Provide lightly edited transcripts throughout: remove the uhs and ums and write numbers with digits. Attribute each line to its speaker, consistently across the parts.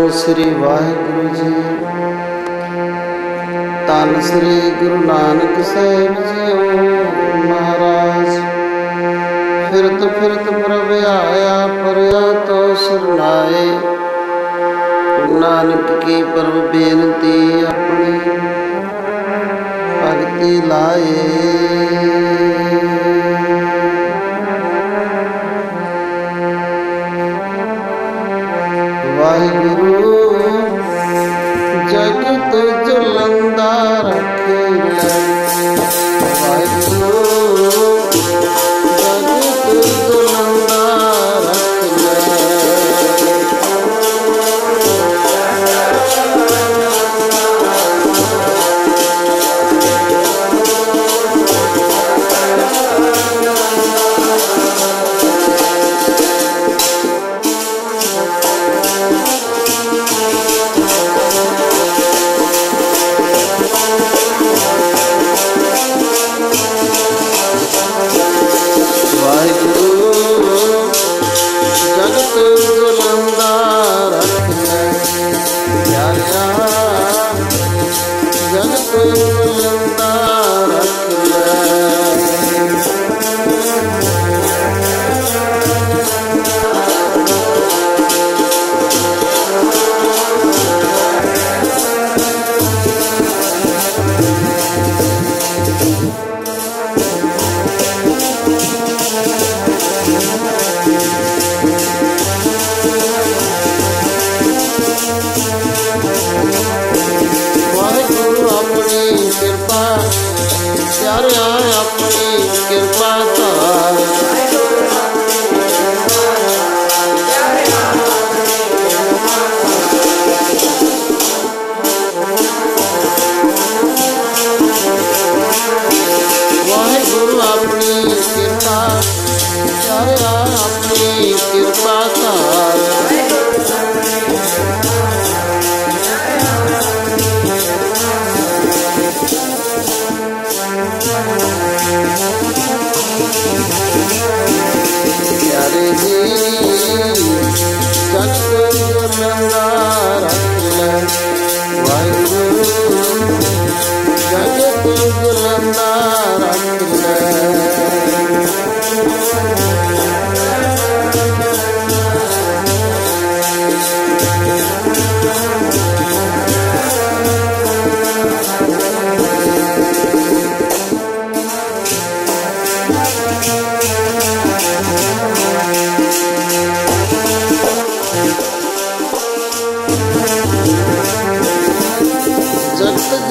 Speaker 1: सतनाम श्री वाहिगुरु जी। धन श्री गुरु नानक साहिब जी महाराज। फिरत फिरत प्रभ आया परया तो सुरनाए। नानक की परम बेनती अपनी भगति लाए। वाहिगुरु जगत जलंदा रखे। वाहिगुरु जगत जलंदा रखे।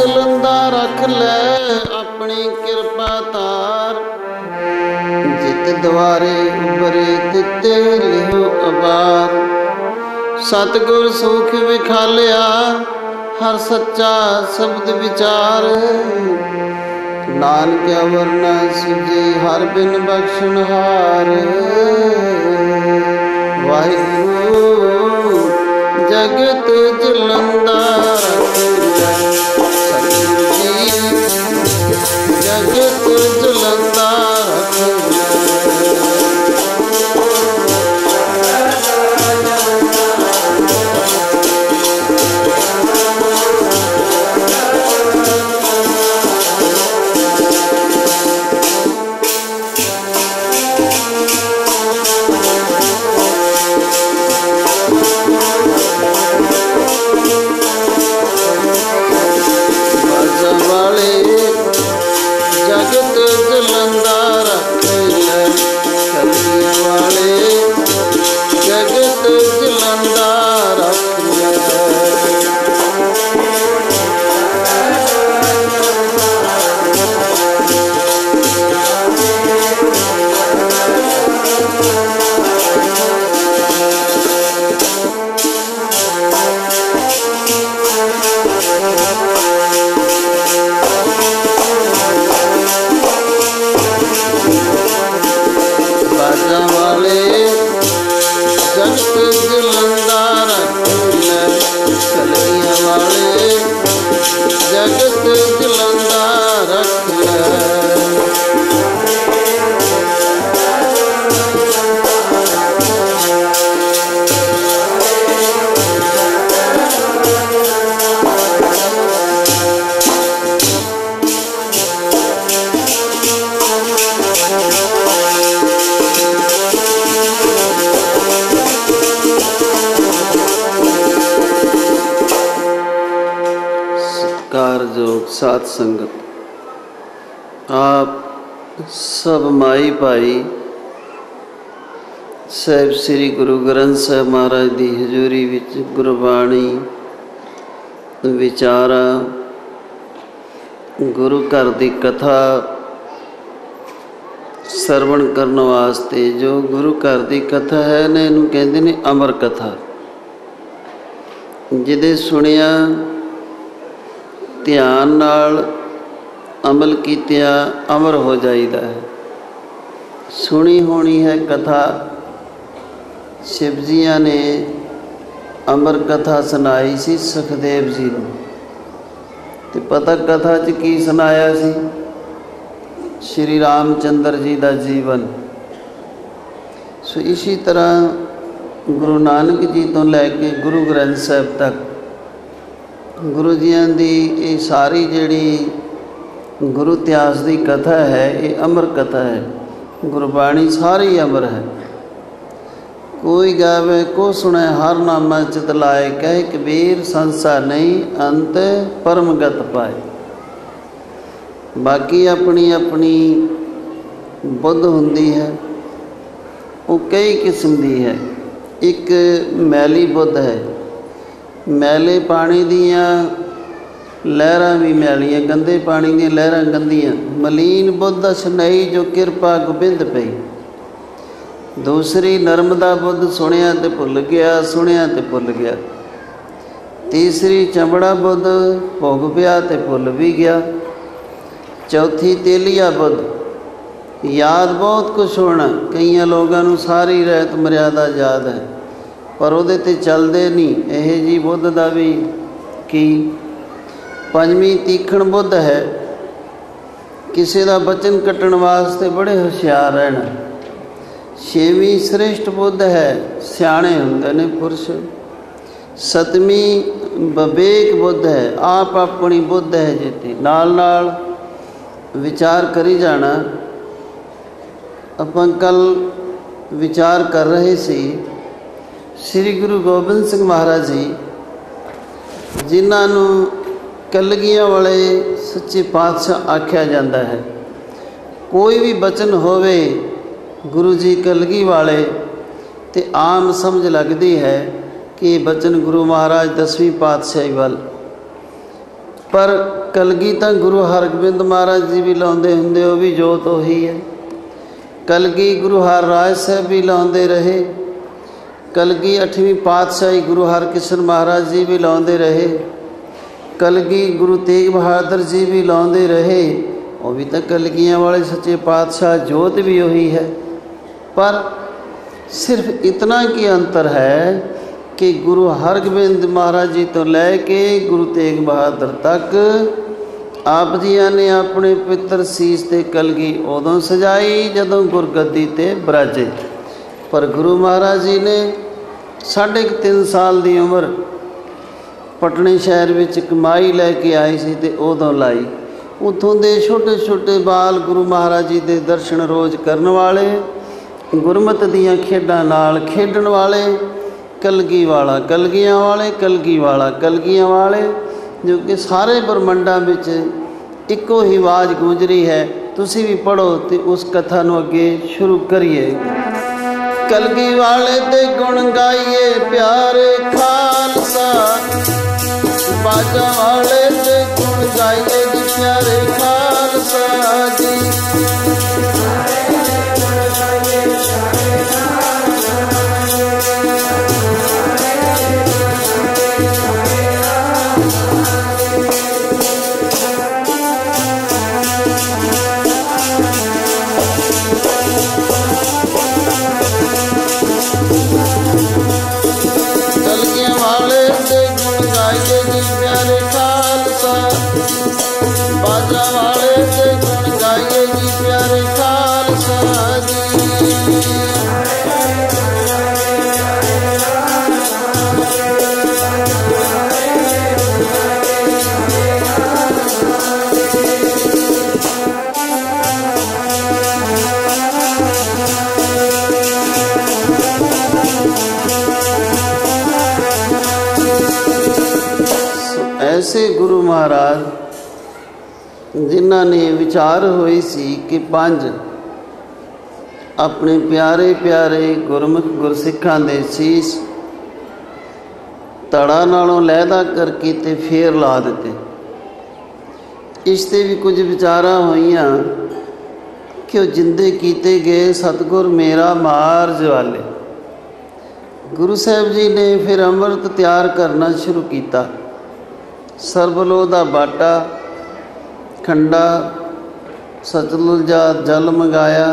Speaker 1: जलंदा रख ले अपनी कृपा तार। जित द्वारे उबरे तिते लिहो अबार। सतगुर सुख विखालिया हर सच्चा शब्द विचार। नानक वरना सुझे हर बिन बख्शनहार। वाहिगुरु जगत जलंदा जगत जलंदा ਸਤਿकारਯੋਗ ਸਾਧ ਸੰਗਤ, ਆਪ ਸਭ ਮਾਈ ਭਾਈ ਸਾਹਿਬ ਸ੍ਰੀ ਗੁਰੂ ਗ੍ਰੰਥ ਸਾਹਿਬ ਮਹਾਰਾਜ ਦੀ ਹਜ਼ੂਰੀ ਵਿੱਚ ਗੁਰਬਾਣੀ ਵਿਚਾਰਾ, ਗੁਰੂ ਘਰ ਦੀ ਕਥਾ ਸਰਵਣ ਕਰਨ ਵਾਸਤੇ। ਜੋ ਗੁਰੂ ਘਰ ਦੀ ਕਥਾ ਹੈ ਨੇ, ਇਹਨੂੰ ਕਹਿੰਦੇ ਨੇ ਅਮਰ ਕਥਾ। ਜਿਹਦੇ ਸੁਣਿਆ, ਧਿਆਨ ਨਾਲ ਅਮਲ ਕੀਤਿਆਂ ਅਮਰ ਹੋ ਜਾਈਦਾ ਹੈ। ਸੁਣੀ ਹੋਣੀ ਹੈ ਕਥਾ, ਸ਼ਿਵ ਜੀਆਂ ਨੇ ਅਮਰ ਕਥਾ ਸੁਣਾਈ ਸੀ ਸੁਖਦੇਵ ਜੀ ਨੂੰ। ਤੇ ਪਤਾ ਕਥਾ 'ਚ ਕੀ ਸੁਣਾਇਆ ਸੀ? ਸ਼੍ਰੀ ਰਾਮ ਚੰਦਰ ਜੀ ਦਾ ਜੀਵਨ। ਸੋ ਇਸੇ ਤਰ੍ਹਾਂ ਗੁਰੂ ਨਾਨਕ ਜੀ ਤੋਂ ਲੈ ਕੇ ਗੁਰੂ ਗ੍ਰੰਥ ਸਾਹਿਬ ਤੱਕ ਗੁਰੂ ਜੀਆਂ ਦੀ ਇਹ ਸਾਰੀ ਜਿਹੜੀ ਗੁਰੂ ਇਤਿਹਾਸ ਦੀ ਕਥਾ ਹੈ, ਇਹ ਅਮਰ ਕਥਾ ਹੈ। ਗੁਰਬਾਣੀ ਸਾਰੀ ਅਮਰ ਹੈ। ਕੋਈ ਗਾਵੇ ਕੋ ਸੁਣੇ ਹਰ ਨਾਮਾ ਚਿਤ ਲਾਏ, ਕਹੇ ਕਬੀਰ ਸੰਸਾ ਨਹੀਂ ਅੰਤ ਪਰਮਗਤ ਪਾਏ। ਬਾਕੀ ਆਪਣੀ ਆਪਣੀ ਬੁੱਧ ਹੁੰਦੀ ਹੈ, ਉਹ ਕਈ ਕਿਸਮ ਦੀ ਹੈ। ਇੱਕ ਮੈਲੀ ਬੁੱਧ ਹੈ, ਮੈਲੇ ਪਾਣੀ ਦੀਆਂ ਲਹਿਰਾਂ ਵੀ ਮੈਲੀਆਂ, ਗੰਦੇ ਪਾਣੀ ਦੀਆਂ ਲਹਿਰਾਂ ਗੰਦੀਆਂ। ਮਲੀਨ ਬੁੱਧ ਸੁਣਾਈ ਜੋ ਕਿਰਪਾ ਗੋਬਿੰਦ ਪਈ। ਦੂਸਰੀ ਨਰਮਦਾ ਬੁੱਧ, ਸੁਣਿਆ ਤੇ ਭੁੱਲ ਗਿਆ, ਸੁਣਿਆ ਤੇ ਭੁੱਲ ਗਿਆ। ਤੀਸਰੀ ਚਮੜਾ ਬੁੱਧ, ਭੋਗ ਪਿਆ ਤੇ ਭੁੱਲ ਵੀ ਗਿਆ। ਚੌਥੀ ਤੇਲੀਆ ਬੁੱਧ, ਯਾਦ ਬਹੁਤ ਕੁਛ ਹੋਣਾ। ਕਈਆਂ ਲੋਕਾਂ ਨੂੰ ਸਾਰੀ ਰਹਿਤ ਮਰਿਆਦਾ ਯਾਦ ਹੈ, ਪਰ ਉਹਦੇ 'ਤੇ ਚੱਲਦੇ ਨਹੀਂ। ਇਹ ਜੀ ਬੁੱਧ ਦਾ ਵੀ ਕੀ। ਪੰਜਵੀਂ ਤੀਖਣ ਬੁੱਧ ਹੈ, ਕਿਸੇ ਦਾ ਬਚਨ ਕੱਟਣ ਵਾਸਤੇ ਬੜੇ ਹੁਸ਼ਿਆਰ ਰਹਿਣਾ। ਛੇਵੀਂ ਸ੍ਰੇਸ਼ਟ ਬੁੱਧ ਹੈ, ਸਿਆਣੇ ਹੁੰਦੇ ਨੇ ਪੁਰਸ਼। ਸੱਤਵੀਂ ਵਿਵੇਕ ਬੁੱਧ ਹੈ, ਆਪ ਆਪਣੀ ਬੁੱਧ ਹੈ ਜਿੱਤੇ ਨਾਲ ਨਾਲ ਵਿਚਾਰ ਕਰੀ ਜਾਣਾ। ਆਪਾਂ ਕੱਲ੍ਹ ਵਿਚਾਰ ਕਰ ਰਹੇ ਸੀ ਸ੍ਰੀ ਗੁਰੂ ਗੋਬਿੰਦ ਸਿੰਘ ਮਹਾਰਾਜ ਜੀ, ਜਿਨ੍ਹਾਂ ਨੂੰ ਕਲਗੀਆਂ ਵਾਲੇ ਸੱਚੇ ਪਾਤਸ਼ਾਹ ਆਖਿਆ ਜਾਂਦਾ ਹੈ। ਕੋਈ ਵੀ ਬਚਨ ਹੋਵੇ ਗੁਰੂ ਜੀ ਕਲਗੀ ਵਾਲੇ, ਤੇ ਆਮ ਸਮਝ ਲੱਗਦੀ ਹੈ ਕਿ ਇਹ ਬਚਨ ਗੁਰੂ ਮਹਾਰਾਜ 10ਵੀਂ ਪਾਤਸ਼ਾਹੀ ਵੱਲ। ਪਰ ਕਲਗੀ ਤਾਂ ਗੁਰੂ ਹਰਗੋਬਿੰਦ ਮਹਾਰਾਜ ਜੀ ਵੀ ਲਾਉਂਦੇ ਹੁੰਦੇ, ਉਹ ਵੀ ਜੋਤ ਉਹੀ ਹੈ। ਕਲਗੀ ਗੁਰੂ ਹਰਰਾਜ ਸਾਹਿਬ ਵੀ ਲਾਉਂਦੇ ਰਹੇ। ਕਲਗੀ 8ਵੀਂ ਪਾਤਸ਼ਾਹੀ ਗੁਰੂ ਹਰਕ੍ਰਿਸ਼ਨ ਮਹਾਰਾਜ ਜੀ ਵੀ ਲਾਉਂਦੇ ਰਹੇ। ਕਲਗੀ ਗੁਰੂ ਤੇਗ ਬਹਾਦਰ ਜੀ ਵੀ ਲਾਉਂਦੇ ਰਹੇ, ਉਹ ਵੀ ਤਾਂ ਕਲਗੀਆਂ ਵਾਲੇ ਸੱਚੇ ਪਾਤਸ਼ਾਹ, ਜੋਤ ਵੀ ਉਹੀ ਹੈ। ਪਰ ਸਿਰਫ ਇਤਨਾ ਕੀ ਅੰਤਰ ਹੈ ਕਿ ਗੁਰੂ ਹਰਗੋਬਿੰਦ ਮਹਾਰਾਜ ਜੀ ਤੋਂ ਲੈ ਕੇ ਗੁਰੂ ਤੇਗ ਬਹਾਦਰ ਤੱਕ ਆਪ ਜੀਆਂ ਨੇ ਆਪਣੇ ਪਿੱਤਰ ਸੀਸ 'ਤੇ ਕਲਗੀ ਉਦੋਂ ਸਜਾਈ ਜਦੋਂ ਗੁਰਗੱਦੀ 'ਤੇ ਬਿਰਾਜੇ। ਪਰ ਗੁਰੂ ਮਹਾਰਾਜ ਜੀ ਨੇ 3.5 ਸਾਲ ਦੀ ਉਮਰ ਪਟਨੇ ਸ਼ਹਿਰ ਵਿੱਚ ਕਮਾਈ ਲੈ ਕੇ ਆਏ ਸੀ ਤੇ ਉਦੋਂ ਲਾਈ। ਉੱਥੋਂ ਦੇ ਛੋਟੇ ਛੋਟੇ ਬਾਲ ਗੁਰੂ ਮਹਾਰਾਜ ਜੀ ਦੇ ਦਰਸ਼ਨ ਰੋਜ਼ ਕਰਨ ਵਾਲੇ, ਗੁਰਮਤਿ ਦੀਆਂ ਖੇਡਾਂ ਨਾਲ ਖੇਡਣ ਵਾਲੇ, ਕਲਗੀ ਵਾਲਾ ਕਲਗੀਆਂ ਵਾਲੇ, ਕਲਗੀ ਵਾਲਾ ਕਲਗੀਆਂ ਵਾਲੇ, ਜੋ ਕਿ ਸਾਰੇ ਬ੍ਰਹਮੰਡਾਂ ਵਿੱਚ ਇੱਕੋ ਹੀ ਆਵਾਜ਼ ਗੂੰਜ ਰਹੀ ਹੈ। ਤੁਸੀਂ ਵੀ ਪੜ੍ਹੋ ਤੇ ਉਸ ਕਥਾ ਨੂੰ ਅੱਗੇ ਸ਼ੁਰੂ ਕਰੀਏ। ਕਲਗੀ ਵਾਲੇ ਦੇ ਗੁਣ ਗਾਈਏ ਪਿਆਰੇ ਖਾਲਸਾ, ਬਾਜਾਂ ਵਾਲੇ ਦੇ ਗੁਣ ਗਾਈਏ ਜੀ ਪਿਆਰੇ ਖਾਲਸਾ ਜੀ। ਕਲਗੀਆਂ ਵਾਲੇ ਦੇ ਗੁਣ ਗਾਈਏ ਜੀ ਪਿਆਰੇ ਖਾਲਸਾ ऐसे गुरु महाराज जिन्हां ने विचार हुई सी कि 5 अपने प्यारे प्यारे गुरमुख गुरसिखां दे सीस धड़ा नालों लैदा करके ते फेर ला दिते। इस ते भी कुछ विचारां होईयां कि वो जिंदे कीते गए सतगुर मेरा मार जवाले। गुरु साहब जी ने फिर अमृत तैयार करना शुरू किया। सरबलोह दा बाटा, खंडा, सतलुज दा जल मंगाया,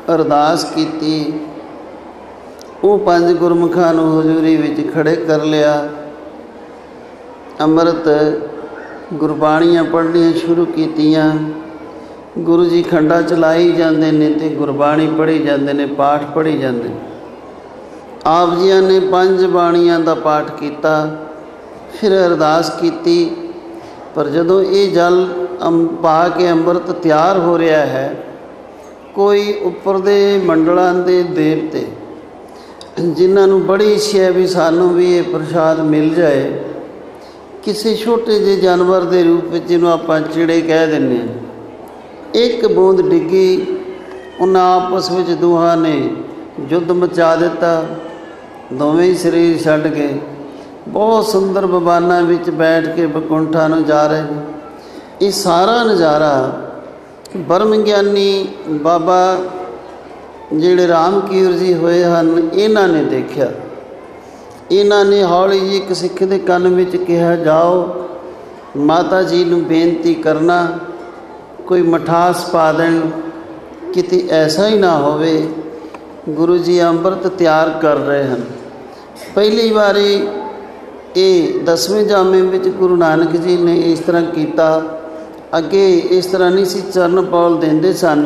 Speaker 1: अरदास की। वो 5 गुरमुखां नूं हजूरी विच खड़े कर लिया। अमृत गुरबाणियां पढ़नियां शुरू कीतियां। गुरु जी खंडा चलाई जाते ने ते गुरबाणी पढ़ी जाते ने, पाठ पढ़ी जाते। आप जियां ने 5 बाणियां दा पाठ किया, फिर अरदास की। पर जदों ये जल पा के अमृत तैयार हो रहा है, कोई उपर दे मंडलों के देवते जिन्होंने बड़ी इच्छा है भी सानू भी ये प्रसाद मिल जाए, किसी छोटे जे जानवर के रूप में जिन्हों आप चिड़े कह दें, एक बूंद डिग्गी, उन्हें आपस में दोहां ने युद्ध मचा दिता। दोवें ही शरीर छड्ड के बहुत सुंदर बबाना विच बैठ के बकुंठा नूं जा रहे हैं। ये सारा नज़ारा ब्रह्म ज्ञानी बाबा जिहड़े राम कीर जी होए हन, इन्हां ने देखा। इन्हां ने हौली जी एक सिख दे कन विच कहा, जाओ माता जी नूं बेनती करना कोई मठास पा देण, किते ऐसा ही ना होवे गुरु जी अमृत तैयार कर रहे हैं। पहली बारी ये 10वें जामे विच गुरु नानक जी ने इस तरह किया। अगे इस तरह नहीं सी चरण पौल देंदे सन,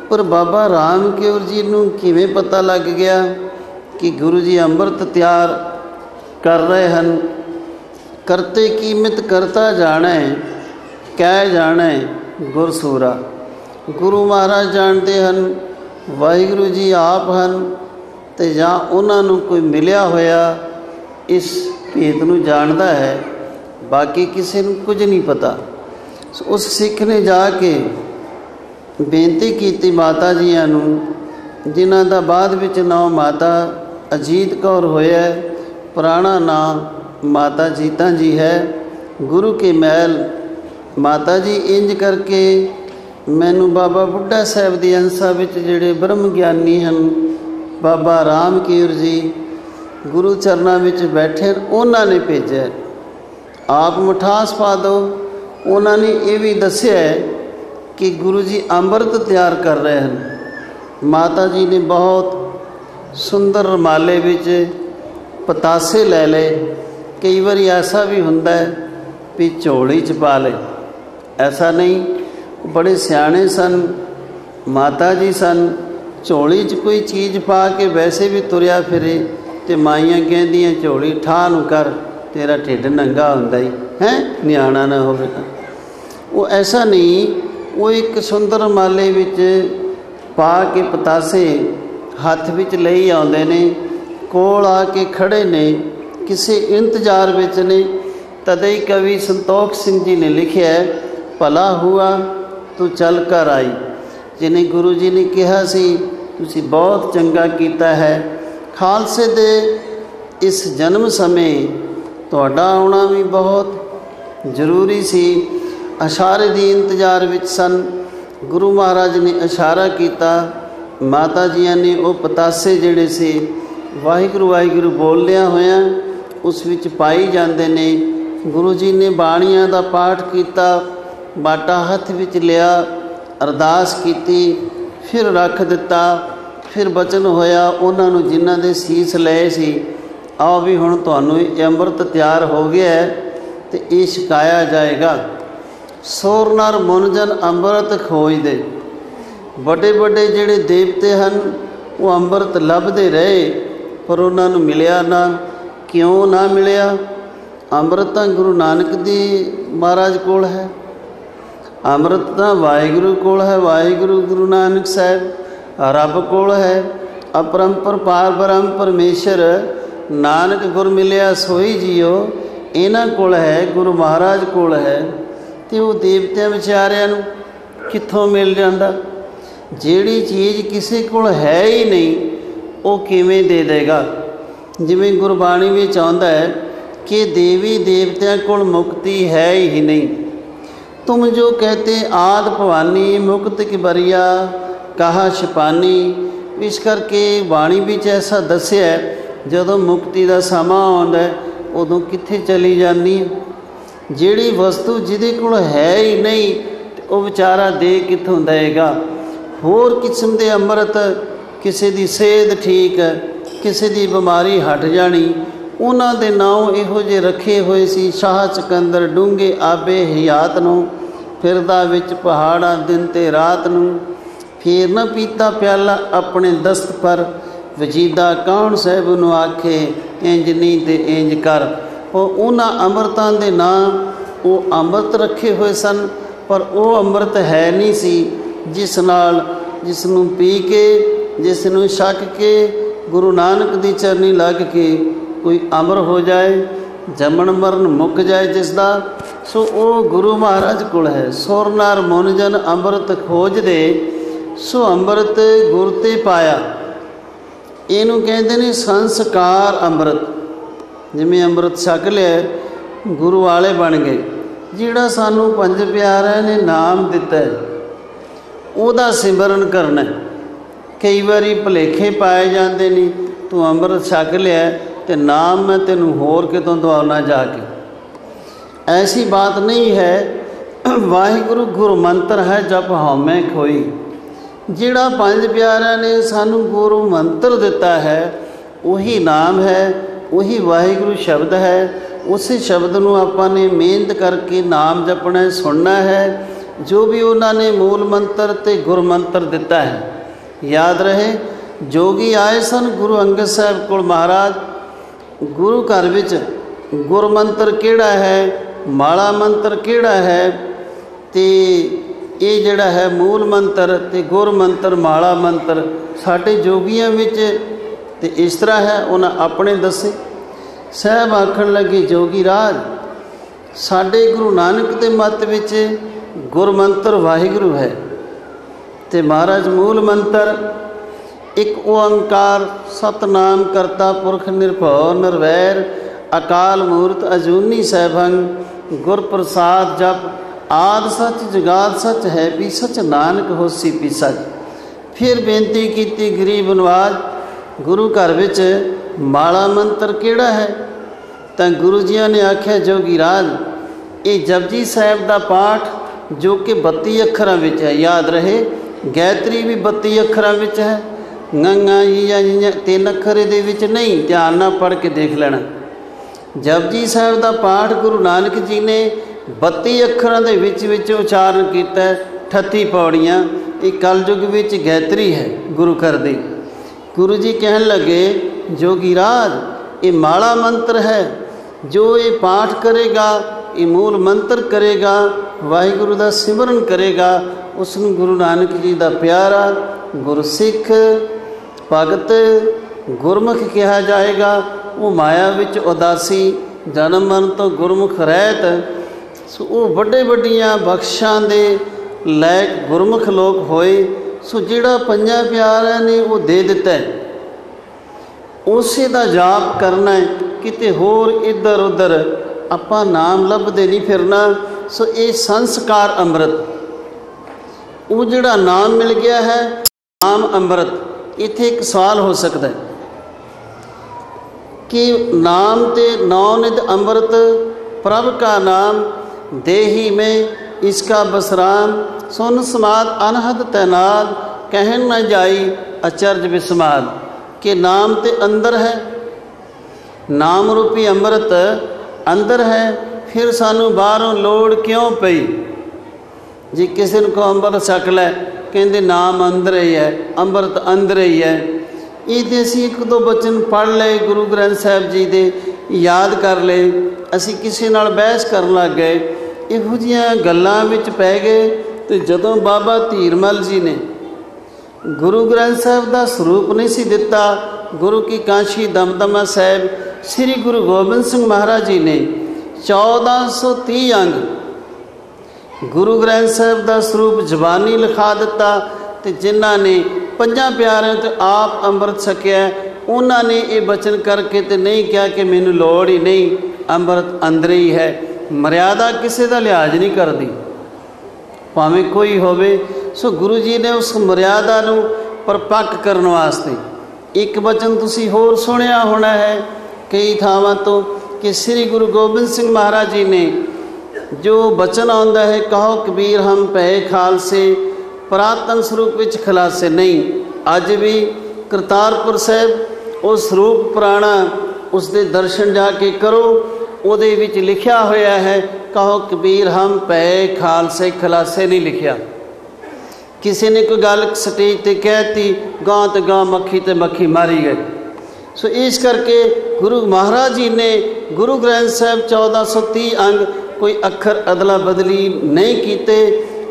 Speaker 1: पर बाबा राम कौर जी नूं किवें पता लग गया कि गुरु जी अमृत तैयार कर रहे हैं। करते कीमत करता जाना है, कह जाना है गुरसूरा। गुरु महाराज जानते हैं वाहिगुरु जी आप हैं, तो जां उन्हां नूं कोई मिलिया होया इस भेत नूं जानदा है, बाकी किसी नूं कुछ नहीं पता। उस सिख ने जाके बेनती की माता जियां नूं, जिन्हां दा बाद विच नाम माता अजीत कौर होया, पुराना नाम माता जीता जी है। गुरु के महल माता जी इंज करके मैनू बाबा बुढ़ा साहब दी अंसा विच जिहड़े ब्रह्म ज्ञानी हैं बाबा राम कौर जी गुरु चरनां विच बैठे, उन्हां ने भेजा आप मठास पा दो। उन्होंने ये भी दस्या कि गुरु जी अमृत तैयार कर रहे हैं। माता जी ने बहुत सुंदर रमाले विच पतासे ले ले। कई बार ऐसा भी हुंदा है भी झोली च पा ले, ऐसा नहीं। बड़े सियाणे सन, माता जी सन, झोली च कोई चीज़ पा के वैसे भी तुरिया फिरे तो माइयां कहदियां झोली ठा नूं कर, तेरा ढिड नंगा हुंदा ही है, नियाणा ना होवेगा। वो ऐसा नहीं, वो एक सुंदर माले विच पा के पतासे हत्थ विच लई आउंदे ने, कोल आके खड़े ने, किसी इंतजार विच ने। तदई कवि संतोख सिंह जी ने लिखा है, भला हुआ तू चल कर आई। जिन्हें गुरु जी ने कहा सी तुसी बहुत चंगा कीता है, खालसे दे इस जन्म समय तुहाडा आउणा भी बहुत जरूरी सी। अशारे दी इंतजार विच सन। गुरु महाराज ने इशारा किया, माता जियां ने वो पतासे जिहड़े से वाहिगुरु वाहिगुरु बोलदियां होया उस विच पाई जाते ने। गुरु जी ने बाणियां दा पाठ किया, बाटा हथ विच लिया, अरदास की, फिर रख दिता। फिर बचन होया उन्हां नूं जिन्हां दे सीस लए सी, आओ भी हुण तुहानूं अमृत तैयार हो गया है तो ये छकाया जाएगा। सोर नर मुनजन अमृत खोज दे। बड़े बड़े जिहड़े देवते हैं वो अमृत लभदे रहे, पर उन्होंने मिलिया ना। क्यों ना मिलिया? अमृत तो गुरु नानक दी महाराज कोल है, अमृत तो वाहिगुरु कोल है, वाहिगुरु गुरु नानक साहब रब कोल है। अपरंपर पार ब्रह्म परमेश्वर नानक गुर मिलिया सोई जियो, इन्हां कोल है, गुरु महाराज कोल है, तो वो देवत्या विचारियां नूं कित्थों मिल जांदा। जिहड़ी चीज़ किसी कोल है ही नहीं वो किवें दे देगा। जिवें गुरबाणी विच आउंदा है कि देवी देवत्यां कोल मुक्ति है ही नहीं। तुम जो कहते आद भवानी मुक्त की बरिया कहा छिपानी। इस करके बाणी विच ऐसा दस्सिया जदों मुक्ति का समा आउंदा उदों कित्थे चली जानी। जिहड़ी वस्तु जिहदे कोल है ही नहीं वो बेचारा दे कित्थों देगा। होर किस्म के अमृत, किसी की सेहत ठीक है, किसी की बीमारी हट जानी, उन्हां दे नाम इहो जे रखे हुए सी। शाह चकंदर डूंगे आबे हयात नूं फिरदा विच पहाड़ा दिन ते रात नूं। फिर न पीता प्याला अपने दस्त पर वजीदा कौन साहिब नूं आखे इंज नहीं ते इंज कर। और उन्हां अमृतां दे नाम वो अमृत रखे हुए सन, पर वो अमृत है नहीं सी जिसनूं पी के, जिसनूं छक के गुरु नानक दी चरनी लग के कोई अमर हो जाए, जमन मरण मुक जाए जिसदा, सो वो गुरु महाराज कोल है। सुर नार मुन जन अमृत खोज दे, सो अमृत गुर ते पाया। इनू कहते ने संस्कार अमृत। जिमें अमृत छक लिया गुरु वाले बन गए। जिहड़ा सानू पंज प्यारिਆਂ ने नाम दिता है ਉਹਦਾ सिमरन करना। कई बारी भुलेखे पाए जाते नहीं, तू अमृत छक लिया तो नाम मैं तेनू होर कितों दवाना जाके। ऐसी बात नहीं है। वाहिगुरु गुरु मंत्र है जप हौमै खोई। जिहड़ा पंज प्यारिਆਂ ने सानू गुरु मंत्र दिता है वही नाम है, वही वाहिगुरु शब्द है। उस शब्द नूं आपां ने मेहनत करके नाम जपना है, सुनना है। जो भी उन्होंने मूल मंत्र ते गुर मंत्र दिता है याद रहे। जोगी आए सन गुरु अंगद साहब कोल महाराज, गुरु घर विच गुर मंत्र किहड़ा है, माला मंत्र किहड़ा है, ते ये जिहड़ा है मूल मंत्र ते गुर मंत्र माला मंत्र साडे जोगियां विच ते इस तरह है। उन्हें अपने दसे साहब आखण लगे जोगी राज साडे गुरु नानक दे मत विच गुरमंत्र वाहिगुरु है, ते महाराज मूल मंत्र एक ओंकार सतनाम करता पुरख निरभव निर्वैर अकाल मूर्त अजूनी सैभंग गुर प्रसाद जप आद सच जुगाद सच है भी सच नानक होसी पी सच। फिर बेनती की गरीब नवाज गुरु घर विच माला मंत्र किहड़ा है। तो गुरु जियां ने आख्या जोगी राज ये जपजी साहिब का पाठ जो कि 32 अखरां विच है, याद रहे। गायत्री भी 32 अखरां विच है, गंगा जी 3 अखर दे विच नहीं। ध्यान नाल पढ़ के देख लेना। जपजी साहिब का पाठ गुरु नानक जी ने 32 अखरां दे विच उचारण किया। 38 पौड़ियाँ एक कलयुग विच गायत्री है गुरु कर दी। गुरु जी कहन लगे जोगी राज ये माला मंत्र है, जो ये पाठ करेगा ये मूल मंत्र करेगा, वाहिगुरु का सिमरन करेगा, उसनूं गुरु नानक जी का प्यारा गुरसिख भगत गुरमुख कहा जाएगा। वो माया विच उदासी जन्म मरण तो गुरमुख रहत। सो वो बड़े बड़ियां बख्शां दे लैक गुरमुख लोग होए। सो जिहड़ा पंजां प्यारिਆਂ ने वो दे दिता है उसे दा जाप करना है, किते होर इधर उधर आपां नाम लभदे नहीं फिरना। सो ये संस्कार अमृत वो जिहड़ा नाम मिल गया है नाम अमृत। इत्थे एक सवाल हो सकता है कि नाम ते नौनिध अमृत प्रभ का नाम देही में इसका बसराम सुन समाद अनहद तैनाद कहन न जाई अचरज विस्माद। के नाम ते अंदर है, नाम रूपी अमृत अंदर है, फिर सानू बाहरों लोड़ क्यों पई। जी किसी को अमृत छक लै कहते नाम अंदर ही है, अमृत अंदर ही है। ये तो असी एक दो बचन पढ़ ले गुरु ग्रंथ साहिब जी दे याद कर ले, असी किसी नाल बहस कर लग गए, इहो जिहियां गल्लां विच पै गए। तो जदों बाबा धीरमल जी ने गुरु ग्रंथ साहिब का स्वरूप नहीं सी दिता, गुरु की काशी दमदमा साहिब श्री गुरु गोबिंद सिंह महाराज जी ने 1430 अंग गुरु ग्रंथ साहिब का स्वरूप जबानी लिखा दिता। तो जिन्हों ने 5 प्यारिਆਂ तो आप अंमृत छकिया उन्होंने ये बचन करके तो नहीं कहा कि मैनू लोड़ ही नहीं, अंमृत अंदर ही है। मर्यादा किसी का लिहाज नहीं करती, भावें कोई होवे। सो गुरु जी ने उस मर्यादा नूं परपक्क करने वास्ते एक वचन तुसी होर सुनिया होना है कई थावां तो कि श्री गुरु गोबिंद सिंह महाराज जी ने जो वचन आंदा है, कहो कबीर हम पै खालसे पुरातन स्वरूप विच खलासे नहीं। अज भी करतारपुर साहिब वो स्वरूप पुराना उसके दर्शन जाके करो, उहदे विच लिखिया होया है कहो कबीर हम पै खालसे खलासे नहीं लिखिया। किसी ने कोई गल स्टेज पर कहती गां तो गां मक्खी तो मक्खी मारी गई। सो इस करके गुरु महाराज जी ने गुरु ग्रंथ साहिब 1430 अंग कोई अखर अदला बदली नहीं कीते।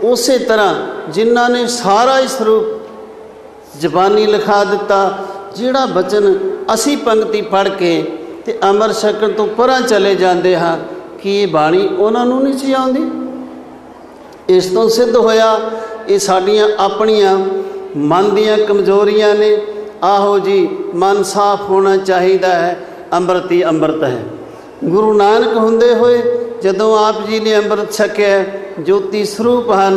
Speaker 1: उस तरह जिन्हों ने सारा ही स्वरूप जबानी लिखा दिता। जिहड़ा वचन असी पंक्ति पढ़ के ते अमर छकण तो परां चले जाते हाँ कि ये बाणी उन्होंने नहीं सी आउंदी। इस तो सिद्ध होया ये साडियां अपनियां मन दियां कमजोरियां ने। आहो जी मन साफ होना चाहिए है, अंमृत ही अंमृत है। गुरु नानक हुंदे होए जदों आप जी ने अंमृत छकिया ज्योति स्वरूप हैं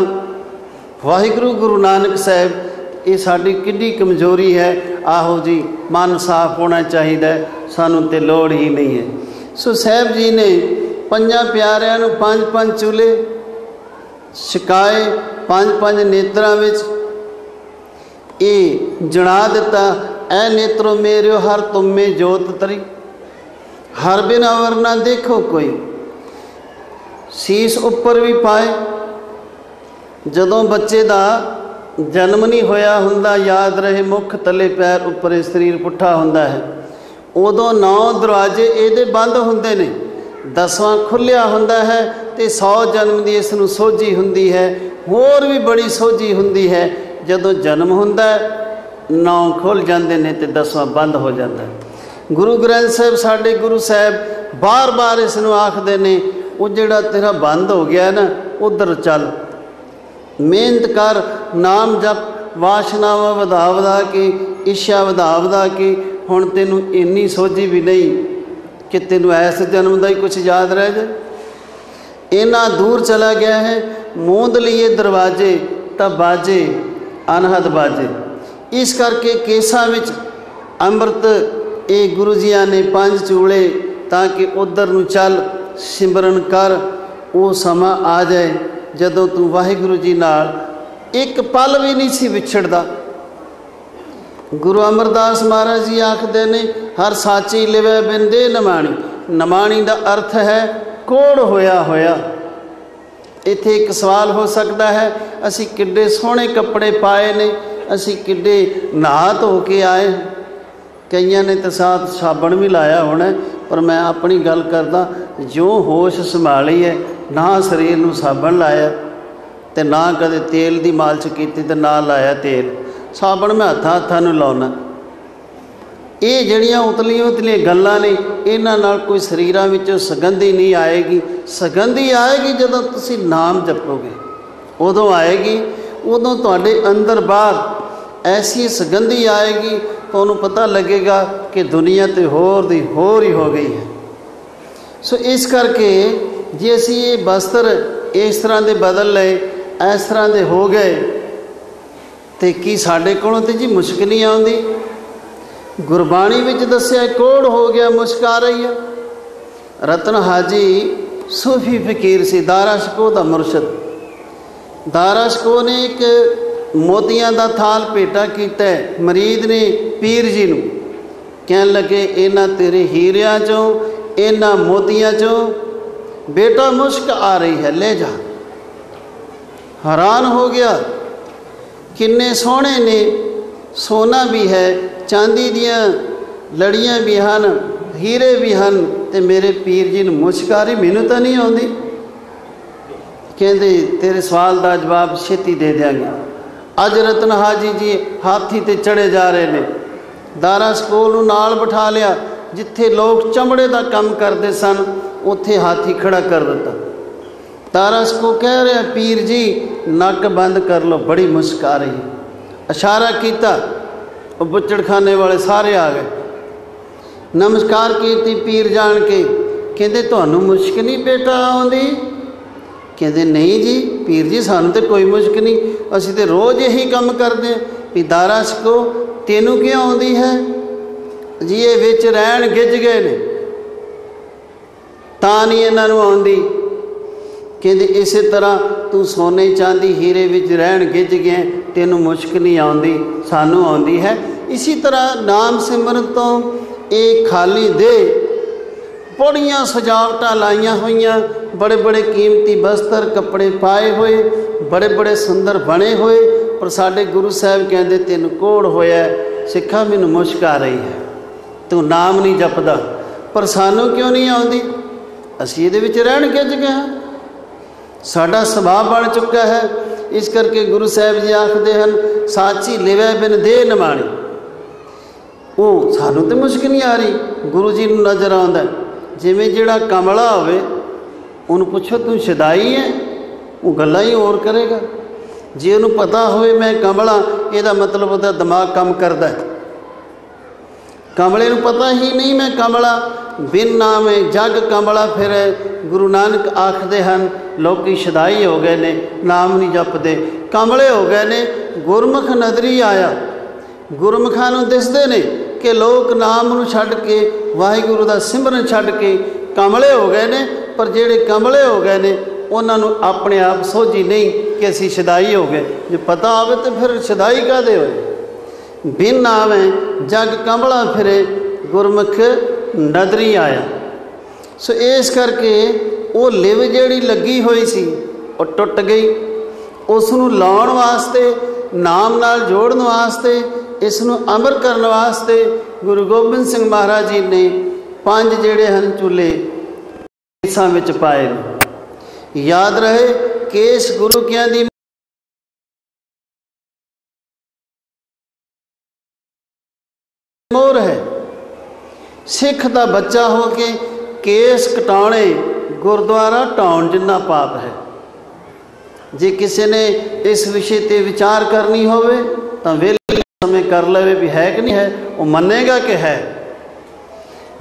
Speaker 1: वाहिगुरु गुरु नानक साहिब, ये साडी किड्डी कमजोरी है। आहो जी मन साफ होना चाहिए, सानू ते लोड़ ही नहीं है। सो साहिब जी ने 5 प्यारिਆਂ ਨੂੰ 5-5 चूल्हे छकाए, 5-5 नेत्रां विच ये जड़ा दिता। ऐ नेत्रो मेरियो हर तुम में जोत तरी, हर बिन अवर ना देखो कोई। शीस उपर भी पाए। जदों बच्चे का जन्म नहीं होया हुंदा, याद रहे मुख तले पैर उपर शरीर पुट्ठा हुंदा है, उदों 9 दरवाजे ये बंद हुंदे ने, 10वां खुलिया हुंदा है। तो 100 जन्म की इसनूं सोझी हुंदी है। होर भी बड़ी सोझी हुंदी है जदों जन्म हुंदा 9 खुल जाते हैं तो 10वां बंद हो जाता है। गुरु ग्रंथ साहिब साडे गुरु साहिब बार बार इसनूं आखदे ने वो जिहड़ा तेरा बंद हो गया ना उधर चल, मेहनत कर, नाम जप, वासनावां वधा वधा के, इच्छा वधा वधा के हुण तैनूं इन्नी सोझी भी नहीं कि तैनूं ऐस जन्म का ही कुछ याद रह जाए। इन्ना दूर चला गया है। मूंद लिए दरवाजे तब बाजे अनहद बाजे। इस करके केसा विच अंमृत ये गुरु जियां ने 5 चूड़े ताकि उधर नूं चल सिमरन कर। वो समा आ जाए जदों तू वाहिगुरु जी नाल एक पल भी नहीं सी विछड़दा। गुरु अमरदास महाराज जी आखदे ने हर साची लिवे बिन दे नमाणी। नमाणी का अर्थ है कोड़ होया होया। इत्थे एक सवाल हो सकता है, असी किड्डे सोहने कपड़े पाए ने, असी किड्डे नहा धो के आए। कईयां ने तो साथ साबण भी लाया होना, पर मैं अपनी गल करदा जो होश संभाली है, ना शरीर नूं साबण लाया तो ना कदे तेल की मालिश की तो ना लाया तेल। साबण मैं हत्थां नूं लाउणा। ये जड़ियाँ उतलियां उतलियां गल्लां ने, इन्हां नाल कोई शरीरां विचों सगंधी नहीं आएगी। सगंधी आएगी जदों तुसीं नाम जपोगे, उदों आएगी। उदों तुहाडे अंदर बाहर ऐसी सगंधी आएगी तो उन्हें पता लगेगा कि दुनिया तो होर ही हो गई है। सो इस करके जे असी ये वस्त्र इस तरह के बदल लए, इस तरह के हो गए तो की साडे कोलों ते जी मुश्किल नहीं आउंदी। गुरबाणी विच दस्सिया कोड़ हो गया, मुश्क आ रही है। रतन हाजी सूफी फकीर सी, दारा शकोह दा मुर्शद। दारा शकोह ने एक मोतियां दा थाल भेटा कीता। मरीद ने पीर जी नूं कहन लगे इन्हां तेरे हीरियां चों, इन्हां मोतियां चों बेटा मुश्क आ रही है, ले जा। हैरान हो गया, किन्ने सोहणे ने, सोना भी है, चांदी दियां लड़ियां भी हैं, हीरे भी हैं, तो मेरे पीर जी नूं मुश्क आ रही, मैनूं तां नहीं आउंदी। कहंदे तेरे सवाल का जवाब छेती दे देंगे। अज रतन हाजी जी हाथी ते चढ़े जा रहे ने। दारा शकोह नूं नाल बिठा लिया, जिथे लोग चमड़े का काम करते सन ਉੱਥੇ ਹਾਥੀ ਖੜਾ ਕਰ ਦਿੱਤਾ। ਤਾਰਾ ਸਿਕੋ ਕਹਿ ਰਿਹਾ, ਪੀਰ ਜੀ ਨੱਕ ਬੰਦ ਕਰ ਲਓ, ਬੜੀ ਮੁਸ਼ਕ ਆ ਰਹੀ। ਇਸ਼ਾਰਾ ਕੀਤਾ, ਉਹ ਬੁੱਚੜਖਾਨੇ ਵਾਲੇ ਸਾਰੇ ਆ ਗਏ। ਨਮਸਕਾਰ ਕੀਤੀ ਪੀਰ ਜਾਣ ਕੇ। ਕਹਿੰਦੇ ਤੁਹਾਨੂੰ ਮੁਸ਼ਕ ਨਹੀਂ ਬੇਟਾ ਆਉਂਦੀ? ਕਹਿੰਦੇ ਨਹੀਂ ਜੀ ਪੀਰ ਜੀ, ਸਾਨੂੰ ਤਾਂ ਕੋਈ ਮੁਸ਼ਕ ਨਹੀਂ, ਅਸੀਂ ਤਾਂ ਰੋਜ਼ ਇਹੀ ਕੰਮ ਕਰਦੇ ਹਾਂ। ਵੀ ਦਾਰਾ ਸਿਕੋ ਤੈਨੂੰ ਕਿਉਂ ਆਉਂਦੀ ਹੈ ਜੀ? ਇਹ ਵਿੱਚ ਰਹਿਣ ਗਿੱਝ ਗਏ ਨੇ ਤਾਂ ਨਹੀਂ ਇਹਨਾਂ ਨੂੰ ਆਉਂਦੀ। ਕਹਿੰਦੇ ਇਸੇ ਤਰ੍ਹਾਂ ਤੂੰ ਸੋਨੇ ਚਾਂਦੀ ਹੀਰੇ ਵਿੱਚ ਰਹਿਣ ਗਿੱਝ ਗਿਆ, ਤੈਨੂੰ ਮੁਸ਼ਕ ਨਹੀਂ ਆਉਂਦੀ, ਸਾਨੂੰ ਆਉਂਦੀ ਹੈ। ਇसी ਤਰ੍ਹਾਂ ਨਾਮ ਸਿਮਰਨ ਤੋਂ ਇਹ ਖਾਲੀ ਦੇ ਬੜੀਆਂ ਸਜਾਵਟਾਂ ਲਾਈਆਂ ਹੋਈਆਂ, ਬੜੇ ਬੜੇ ਕੀਮਤੀ ਬਸਤਰ ਕੱਪੜੇ ਪਾਏ ਹੋਏ, ਬੜੇ ਬੜੇ ਸੁੰਦਰ ਬਣੇ ਹੋਏ, ਪਰ ਸਾਡੇ ਗੁਰੂ ਸਾਹਿਬ ਕਹਿੰਦੇ ਤੈਨੂੰ ਕੋੜ ਹੋਇਆ ਸਿੱਖਾ, ਮੈਨੂੰ ਮੁਸ਼ਕ ਆ ਰਹੀ ਹੈ, ਤੂੰ ਨਾਮ ਨਹੀਂ ਜਪਦਾ। ਪਰ ਸਾਨੂੰ ਕਿਉਂ ਨਹੀਂ ਆਉਂਦੀ? ਅਸੀਂ ਇਹਦੇ ਵਿੱਚ ਰਹਿਣ ਗਿੱਝ ਗਏ ਹਾਂ, ਸਾਡਾ ਸੁਭਾਅ ਬਣ ਚੁੱਕਾ ਹੈ। ਇਸ ਕਰਕੇ ਗੁਰੂ ਸਾਹਿਬ ਜੀ ਆਖਦੇ ਹਨ, ਸਾਚੀ ਲਿਵੈ ਬਿਨ ਦੇਹ ਨਿਮਾਣੀ। ਉਹ ਸਾਨੂੰ ਤਾਂ ਮੁਸ਼ਕ ਨਹੀਂ ਆ ਰਹੀ, ਗੁਰੂ ਜੀ ਨੂੰ ਨਜ਼ਰ ਆਉਂਦਾ। ਜਿਵੇਂ ਜਿਹੜਾ ਕਮਲਾ ਹੋਵੇ ਉਹਨੂੰ ਪੁੱਛੋ ਤੂੰ ਸ਼ਦਾਈ ਹੈ, ਉਹ ਗੱਲਾਂ ਹੀ ਹੋਰ ਕਰੇਗਾ। ਜੇ ਉਹਨੂੰ ਪਤਾ ਹੋਵੇ ਮੈਂ ਕਮਲਾ, ਇਹਦਾ ਮਤਲਬ ਉਹਦਾ ਦਿਮਾਗ ਕੰਮ ਕਰਦਾ। ਕਮਲੇ ਨੂੰ ਪਤਾ ਹੀ ਨਹੀਂ ਮੈਂ ਕਮਲਾ, ਬਿਨ ਨਾਮੇ ਜਗ ਕਮਲਾ ਫਿਰੇ। ਗੁਰੂ ਨਾਨਕ ਆਖਦੇ ਹਨ ਲੋਕੀ ਸ਼ਦਾਈ ਹੋ ਗਏ ਨੇ, ਨਾਮ ਨਹੀਂ ਜਪਦੇ, ਕਮਲੇ ਹੋ ਗਏ ਨੇ। ਗੁਰਮੁਖ ਨਦਰੀ ਆਇਆ, ਗੁਰਮੁਖਾਂ ਨੂੰ ਦਿਸਦੇ ਨੇ ਕਿ ਲੋਕ ਨਾਮ ਨੂੰ ਛੱਡ ਕੇ, ਵਾਹਿਗੁਰੂ ਦਾ ਸਿਮਰਨ ਛੱਡ ਕੇ ਕਮਲੇ ਹੋ ਗਏ ਨੇ। ਪਰ ਜਿਹੜੇ ਕਮਲੇ ਹੋ ਗਏ ਨੇ ਉਹਨਾਂ ਨੂੰ ਆਪਣੇ ਆਪ ਸੋਝੀ ਨਹੀਂ ਕਿ ਅਸੀਂ ਸ਼ਦਾਈ ਹੋ ਗਏ। ਜੇ ਪਤਾ ਹੋਵੇ ਤਾਂ ਫਿਰ ਸ਼ਦਾਈ ਕਾਹਦੇ ਹੋਏ? ਬਿਨ ਨਾਮੇ ਜਗ ਕਮਲਾ ਫਿਰੇ, ਗੁਰਮੁਖ ਨਦਰੀ ਆਇਆ। ਸੋ ਇਸ ਕਰਕੇ ਉਹ ਲਿਵ ਜਿਹੜੀ ਲੱਗੀ ਹੋਈ ਸੀ ਉਹ ਟੁੱਟ ਗਈ। ਉਸ ਨੂੰ ਲਾਉਣ ਵਾਸਤੇ, ਨਾਮ ਨਾਲ ਜੋੜਨ ਵਾਸਤੇ, ਇਸ ਨੂੰ ਅਮਰ ਕਰਨ ਵਾਸਤੇ ਗੁਰੂ ਗੋਬਿੰਦ ਸਿੰਘ ਮਹਾਰਾਜ ਜੀ ਨੇ 5 ਜਿਹੜੇ ਹਨ ਚੁੱਲ੍ਹੇ ਕੇਸਾਂ ਵਿੱਚ ਪਾਏ ਨੇ। ਯਾਦ ਰਹੇ ਕੇਸ ਗੁਰੂ ਕਿਆਂ ਦੀ ਮੋਹਰ ਹੈ। ਸਿੱਖ ਦਾ ਬੱਚਾ ਹੋ ਕੇ ਕੇਸ ਕਟਾਉਣੇ ਗੁਰਦੁਆਰਾ ਢਾਉਣ ਜਿੰਨਾ ਪਾਪ ਹੈ। ਜੇ ਕਿਸੇ ਨੇ ਇਸ ਵਿਸ਼ੇ 'ਤੇ ਵਿਚਾਰ ਕਰਨੀ ਹੋਵੇ ਤਾਂ ਵੇਲੇ ਸਮੇਂ ਕਰ ਲਵੇ ਵੀ ਹੈ ਕਿ ਨਹੀਂ ਹੈ, ਉਹ ਮੰਨੇਗਾ ਕਿ ਹੈ।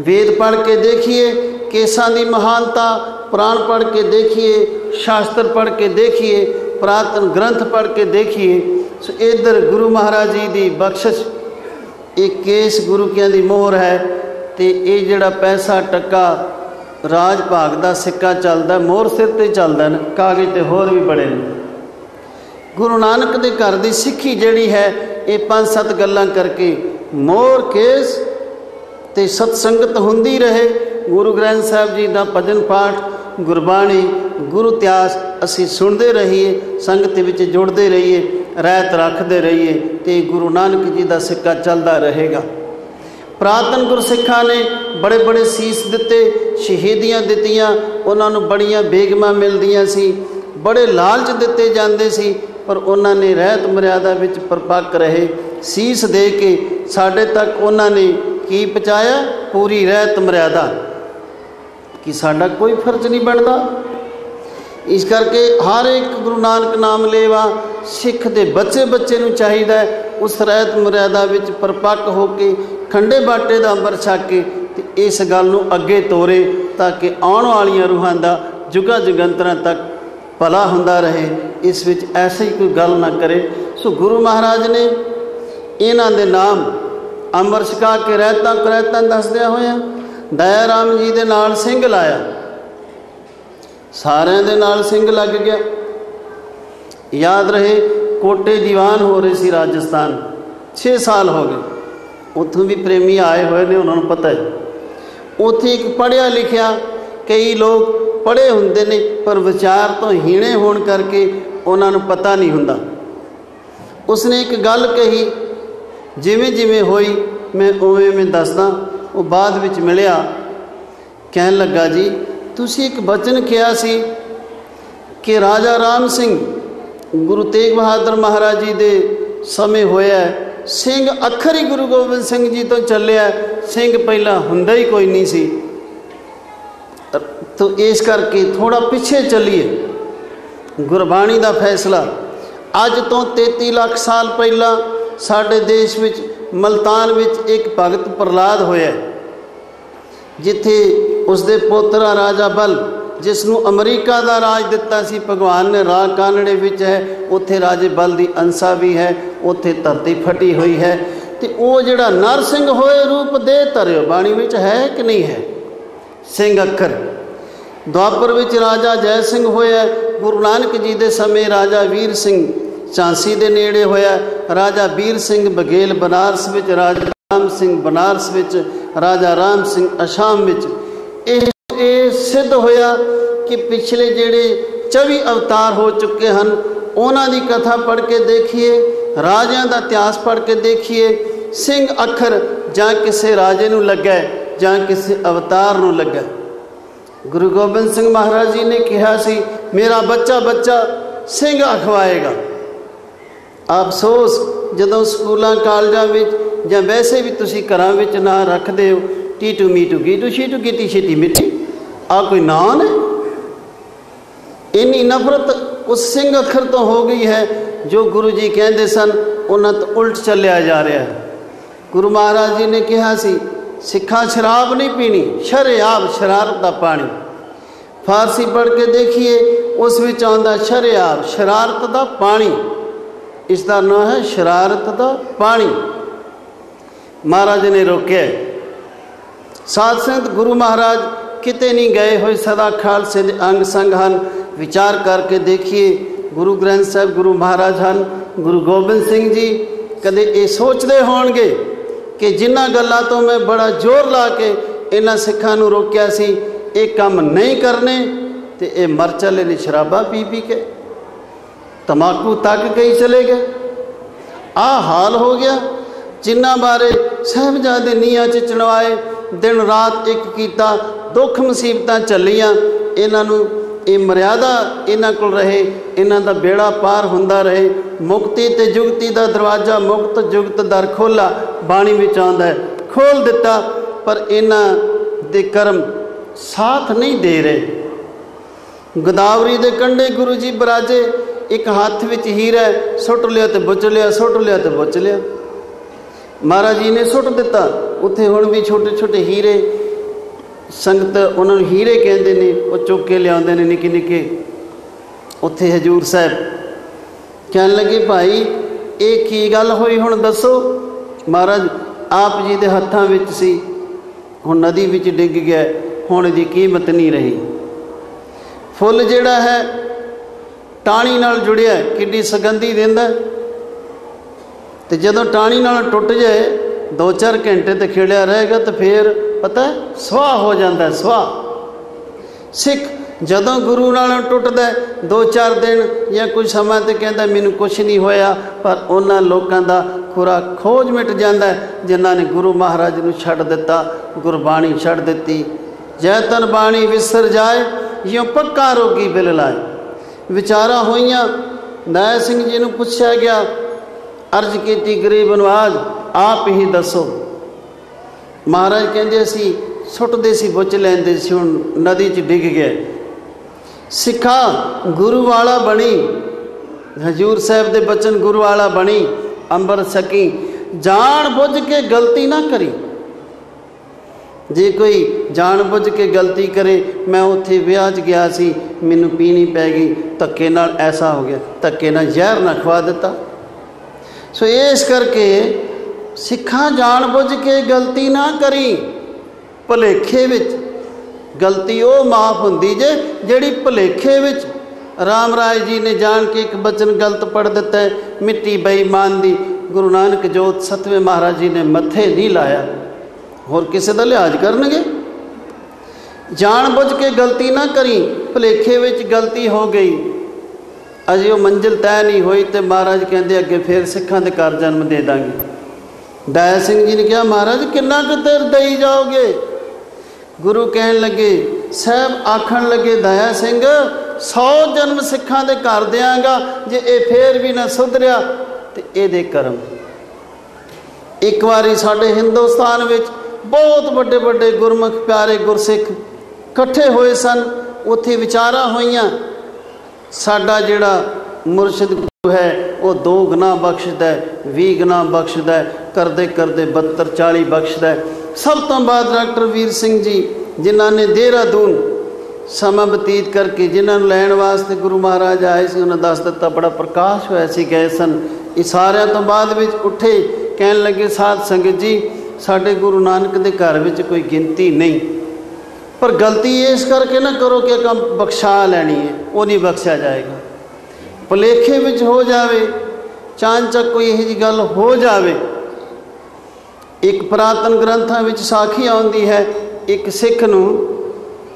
Speaker 1: ਵੇਦ ਪੜ੍ਹ ਕੇ ਦੇਖੀਏ ਕੇਸਾਂ ਦੀ ਮਹਾਨਤਾ, ਪੁਰਾਣ ਪੜ੍ਹ ਕੇ ਦੇਖੀਏ, ਸ਼ਾਸਤਰ ਪੜ੍ਹ ਕੇ ਦੇਖੀਏ, ਪੁਰਾਤਨ ਗ੍ਰੰਥ ਪੜ੍ਹ ਕੇ ਦੇਖੀਏ। ਸੋ ਇੱਧਰ ਗੁਰੂ ਮਹਾਰਾਜ ਜੀ ਦੀ ਬਖਸ਼ਿਸ਼, ਇਹ ਕੇਸ ਗੁਰੂ ਕਿਆਂ ਦੀ ਮੋਹਰ ਹੈ। ਅਤੇ ਇਹ ਜਿਹੜਾ ਪੈਸਾ ਟੱਕਾ ਰਾਜ ਭਾਗ ਦਾ ਸਿੱਕਾ ਚੱਲਦਾ, ਮੋਹਰ ਸਿਰ 'ਤੇ ਚੱਲਦਾ ਨੇ, ਕਾਗਜ਼ 'ਤੇ ਹੋਰ ਵੀ ਬੜੇ ਨੇ। ਗੁਰੂ ਨਾਨਕ ਦੇ ਘਰ ਦੀ ਸਿੱਖੀ ਜਿਹੜੀ ਹੈ ਇਹ 5-7 ਗੱਲਾਂ ਕਰਕੇ ਮੋਹਰ, ਕੇਸ ਅਤੇ ਸਤਸੰਗਤ ਹੁੰਦੀ ਰਹੇ। ਗੁਰੂ ਗ੍ਰੰਥ ਸਾਹਿਬ ਜੀ ਦਾ ਭਜਨ ਪਾਠ, ਗੁਰਬਾਣੀ, ਗੁਰੂ ਇਤਿਹਾਸ ਅਸੀਂ ਸੁਣਦੇ ਰਹੀਏ, ਸੰਗਤ ਵਿੱਚ ਜੁੜਦੇ ਰਹੀਏ, ਰਹਿਤ ਰੱਖਦੇ ਰਹੀਏ, ਅਤੇ ਗੁਰੂ ਨਾਨਕ ਜੀ ਦਾ ਸਿੱਕਾ ਚੱਲਦਾ ਰਹੇਗਾ। ਪੁਰਾਤਨ ਗੁਰਸਿੱਖਾਂ ਨੇ ਬੜੇ ਬੜੇ ਸੀਸ ਦਿੱਤੇ, ਸ਼ਹੀਦੀਆਂ ਦਿੱਤੀਆਂ, ਉਹਨਾਂ ਨੂੰ ਬੜੀਆਂ ਬੇਗਮਾਂ ਮਿਲਦੀਆਂ ਸੀ, ਬੜੇ ਲਾਲਚ ਦਿੱਤੇ ਜਾਂਦੇ ਸੀ, ਪਰ ਉਹਨਾਂ ਨੇ ਰਹਿਤ ਮਰਿਆਦਾ ਵਿੱਚ ਪਰਪੱਕ ਰਹੇ। ਸੀਸ ਦੇ ਕੇ ਸਾਡੇ ਤੱਕ ਉਹਨਾਂ ਨੇ ਕੀ ਪਹੁੰਚਾਇਆ? ਪੂਰੀ ਰਹਿਤ ਮਰਿਆਦਾ। ਕਿ ਸਾਡਾ ਕੋਈ ਫਰਜ਼ ਨਹੀਂ ਬਣਦਾ। ਇਸ ਕਰਕੇ ਹਰ ਇੱਕ ਗੁਰੂ ਨਾਨਕ ਨਾਮ ਲੇਵਾ ਸਿੱਖ ਦੇ ਬੱਚੇ ਬੱਚੇ ਨੂੰ ਚਾਹੀਦਾ ਉਸ ਰਹਿਤ ਮਰਿਆਦਾ ਵਿੱਚ ਪਰਪੱਕ ਹੋ ਕੇ ਖੰਡੇ ਬਾਟੇ ਦਾ ਅੰਮ੍ਰਿਤ ਛਕ ਕੇ ਤੇ ਇਸ ਗੱਲ ਨੂੰ ਅੱਗੇ ਤੋਰੇ, ਤਾਂ ਕਿ ਆਉਣ ਵਾਲੀਆਂ ਰੂਹਾਂ ਦਾ ਜੁਗਾਂ ਜੁਗੰਤਰਾਂ ਤੱਕ ਭਲਾ ਹੁੰਦਾ ਰਹੇ। ਇਸ ਵਿੱਚ ਐਸੀ ਕੋਈ ਗੱਲ ਨਾ ਕਰੇ। ਸੋ ਗੁਰੂ ਮਹਾਰਾਜ ਨੇ ਇਹਨਾਂ ਦੇ ਨਾਮ ਅੰਮ੍ਰਿਤ ਛਕਾ ਕੇ ਰਹਿਤਾਂ ਦੱਸਦਿਆਂ ਹੋਇਆਂ ਦਇਆ ਰਾਮ ਜੀ ਦੇ ਨਾਲ ਸਿੰਘ ਲਾਇਆ। ਸਾਰਿਆਂ ਦੇ ਨਾਲ ਸਿੰਘ ਲੱਗ ਗਿਆ। ਯਾਦ ਰਹੇ ਕੋਟੇ ਦੀਵਾਨ ਹੋ ਰਹੇ ਸੀ ਰਾਜਸਥਾਨ, 6 ਸਾਲ ਹੋ ਗਏ। ਉੱਥੋਂ ਵੀ ਪ੍ਰੇਮੀ ਆਏ ਹੋਏ ਨੇ, ਉਹਨਾਂ ਨੂੰ ਪਤਾ ਹੈ। ਉੱਥੇ ਇੱਕ ਪੜ੍ਹਿਆ ਲਿਖਿਆ, ਕਈ ਲੋਕ ਪੜ੍ਹੇ ਹੁੰਦੇ ਨੇ ਪਰ ਵਿਚਾਰ ਤੋਂ ਹੀਣੇ ਹੋਣ ਕਰਕੇ ਉਹਨਾਂ ਨੂੰ ਪਤਾ ਨਹੀਂ ਹੁੰਦਾ। ਉਸਨੇ ਇੱਕ ਗੱਲ ਕਹੀ, ਜਿਵੇਂ ਜਿਵੇਂ ਹੋਈ ਮੈਂ ਉਵੇਂ ਦੱਸਦਾ। ਉਹ ਬਾਅਦ ਵਿੱਚ ਮਿਲਿਆ, ਕਹਿਣ ਲੱਗਾ ਜੀ ਤੁਸੀਂ ਇੱਕ ਬਚਨ ਕਿਹਾ ਸੀ ਕਿ ਰਾਜਾ ਰਾਮ ਸਿੰਘ ਗੁਰੂ ਤੇਗ ਬਹਾਦਰ ਮਹਾਰਾਜ ਜੀ ਦੇ ਸਮੇਂ ਹੋਇਆ, ਸਿੰਘ ਅੱਖਰ ਹੀ ਗੁਰੂ ਗੋਬਿੰਦ ਸਿੰਘ ਜੀ ਤੋਂ ਚੱਲਿਆ। ਸਿੰਘ ਪਹਿਲਾਂ ਹੁੰਦਾ ਹੀ ਕੋਈ ਨਹੀਂ ਸੀ, तो इस करके थोड़ा पिछे चलीए। गुरबाणी का फैसला अज तो 33 लाख साल पहला साडे देश विच मलतान विच एक भगत प्रहलाद होया, जिथे उसके पोतरा राजा बल जिसनों अमरीका का राज दिता सी भगवान ने, राग कानड़े विच है, उत्थे राजे बल की अंसा भी है, उत्थे धरती फटी हुई है। तो वो जिहड़ा नरसिंह होए रूप दे धरियो बाणी विच है कि नहीं है? सिंह अखर। द्वापर विच राजा जय सिंह होया, गुरु नानक जी के समय राजा वीर सिंह झांसी के नेड़े होया, राजा वीर सिंह बघेल बनारस विच, राजा राम सिंह बनारस विच, राजा राम सिंह असाम विच। ये सिद्ध होया कि पिछले जेड़े 24 अवतार हो चुके हैं उन्हां दी कथा पढ़ के देखिए, राजियां दा इतिहास पढ़ के देखिए, सिंह अखर जां किसी राजे नूं लग्या जां किसी अवतार नूं लग्या। गुरु गोबिंद सिंह महाराज जी ने कहा सी मेरा बच्चा बच्चा सिंह अखवाएगा। अफसोस जदों स्कूलों कालजां विच जां वैसे भी तुसीं घरां विच नां रखदे हो टीटू मीटू गीटू शीटू गिटी शिटी मिट्टी, आ कोई नां ने? इन्नी नफरत उस सिंह अखर तो हो गई है जो गुरु जी कहते सन उन्हां तो उल्ट चलिया जा रहा है। गुरु महाराज जी ने कहा सी सिखा शराब नहीं पीनी, शरेआब शरारत का पानी। फारसी पढ़ के देखिए उस विच आउंदा शरेआब शरारत का पानी, इसका नाम है शरारत का पानी। महाराज ने रोके। साध संत गुरु महाराज किते नहीं गए हुए, सदा खालसे दे अंग संग हन। विचार करके देखिए गुरु ग्रंथ साहब गुरु महाराज हन, गुरु गोबिंद सिंह जी कदे ये सोचते होणगे कि जिन्हां गल्लां तो मैं बड़ा जोर ला के इन्हां सिखां नूं रोकिया सी ये काम नहीं करने, तो ये मर चले ने शराबा पी पी के, तमाकू तक कई चले गए। आ हाल हो गया। जिन्हां बारे साहिबजादे नीहां च चढ़वाए, दिन रात एक कीता, दुख मुसीबतां चलियां, इन्हां नूं ये मर्यादा इन्हां कोल रहे, इन्हां दा बेड़ा पार हुंदा रहे। मुक्ति ते जुगती दा दरवाजा मुक्त जुगत दर खोला बाणी विच आउंदा है, खोल दिता, पर इन्हां दे कर्म साथ नहीं दे रहे। गोदावरी दे कंढे गुरु जी बराजे, एक हाथ विच हीरा है, सुट लिया तो बुच लिया, सुट लिया तो बुच लिया। महाराज जी ने सुट दिता, उत्थे हुण भी छोटे छोटे हीरे संगत उन्होंने हीरे कहते हैं, वो चुक के लियाते हैं निके निके। उत्थे हजूर साहब कहन लगे भाई ये की गल होई हुण दसो। महाराज आप जी के हत्थां विच सी, हुण नदी विच डिग गया, हुण इसदी कीमत नहीं रही। फुल जिहड़ा है टाणी नाल जुड़िया किड्डी सुगंधी दिंदा, तो जदों टाणी नाल टुट जाए 2-4 घंटे तो खिड़िया रहेगा, तो फिर पता है सुआह हो जाता है। सुआह सिख जदों गुरु नाल टुटदा 2-4 दिन या कुछ समय तो कहता मैनू कुछ नहीं होया, पर उन्हां लोगों का खुरा खोज मिट जाता है जिन्हां ने गुरु महाराज नूं छड्ड दिता, गुरबाणी छड्ड दिती। जै तन बाणी विसर जाए यों पक्का रोगी बिल लाए। विचारा होइयां। दया सिंह जी नूं पुछया गया, अर्ज की गरीब नवाज आप ही दसो। महाराज कहते असी सुटते सी बुच लैंदे सी, हुण नदी च डिग गए। सिखा गुरु वाला बनी, हजूर साहब के बचन गुरु वाला बनी, अंबर सकी, जान बुझ के गलती ना करी। जे कोई जान बुझ के गलती करे, मैं उत्थे विआह च गया सी, मैनू पीनी पै गई, धक्के नाल ऐसा हो गया, धक्के नाल जहर ना खवा दिता। सो इस करके सिखा जान बुझ के गलती ना करी। भुलेखे विच गलती वो माफ़ हुंदी जे जिहड़ी भुलेखे विच। राम राय जी ने जान के एक बचन गलत पढ़ दिता है, मिट्टी बेईमान दी। गुरु नानक जोत 7वें महाराज जी ने मत्थे नहीं लाया, होर किसी का लिहाज करनगे। जान बुझ के गलती ना करी, भुलेखे विच गलती हो गई, अजे वो मंजिल तय नहीं हुई, तो महाराज कहते अगे फिर सिखां दे घर जन्म दे देंगे। दया सिंह जी ने कहा महाराज किन्ना क देर दई जाओगे। गुरु कहन लगे, साहब आखन लगे दया सिंह 100 जन्म सिखां दे घर देंगा, जे ये फिर भी ना सुधरिया तो ये कर्म। एक बारी साडे हिंदुस्तान विच बहुत बड़े बड़े गुरमुख प्यारे गुरसिख इकट्ठे होए सन, उत्थे विचारा होईयां। साडा जिहड़ा मुर्शिद गुरु है वो 2 गुना बख्शदा है, 20 गुना बख्शदा है, करदे करदे 72 40 बख्शदा है। सब तो बाद डॉक्टर वीर सिंह जी जिन्हों ने देहरादून समा बतीत करके जिन्होंने लैण वास्ते गुरु महाराज आए सी, उन्हें दस दिता बड़ा प्रकाश होया सी, गए सन। ये सारिया तो बाद विच उठे, कहन लगे साध संगत जी साडे गुरु नानक दे घर विच कोई गिनती नहीं, पर गलती इस करके ना करो कि काम बख्शा लैनी है, वो नहीं बख्शा जाएगा। भुलेखे विच हो जावे, चानचक कोई यही जी गल हो जावे। एक पुरातन ग्रंथां विच साखी आउंदी है, एक सिख नूं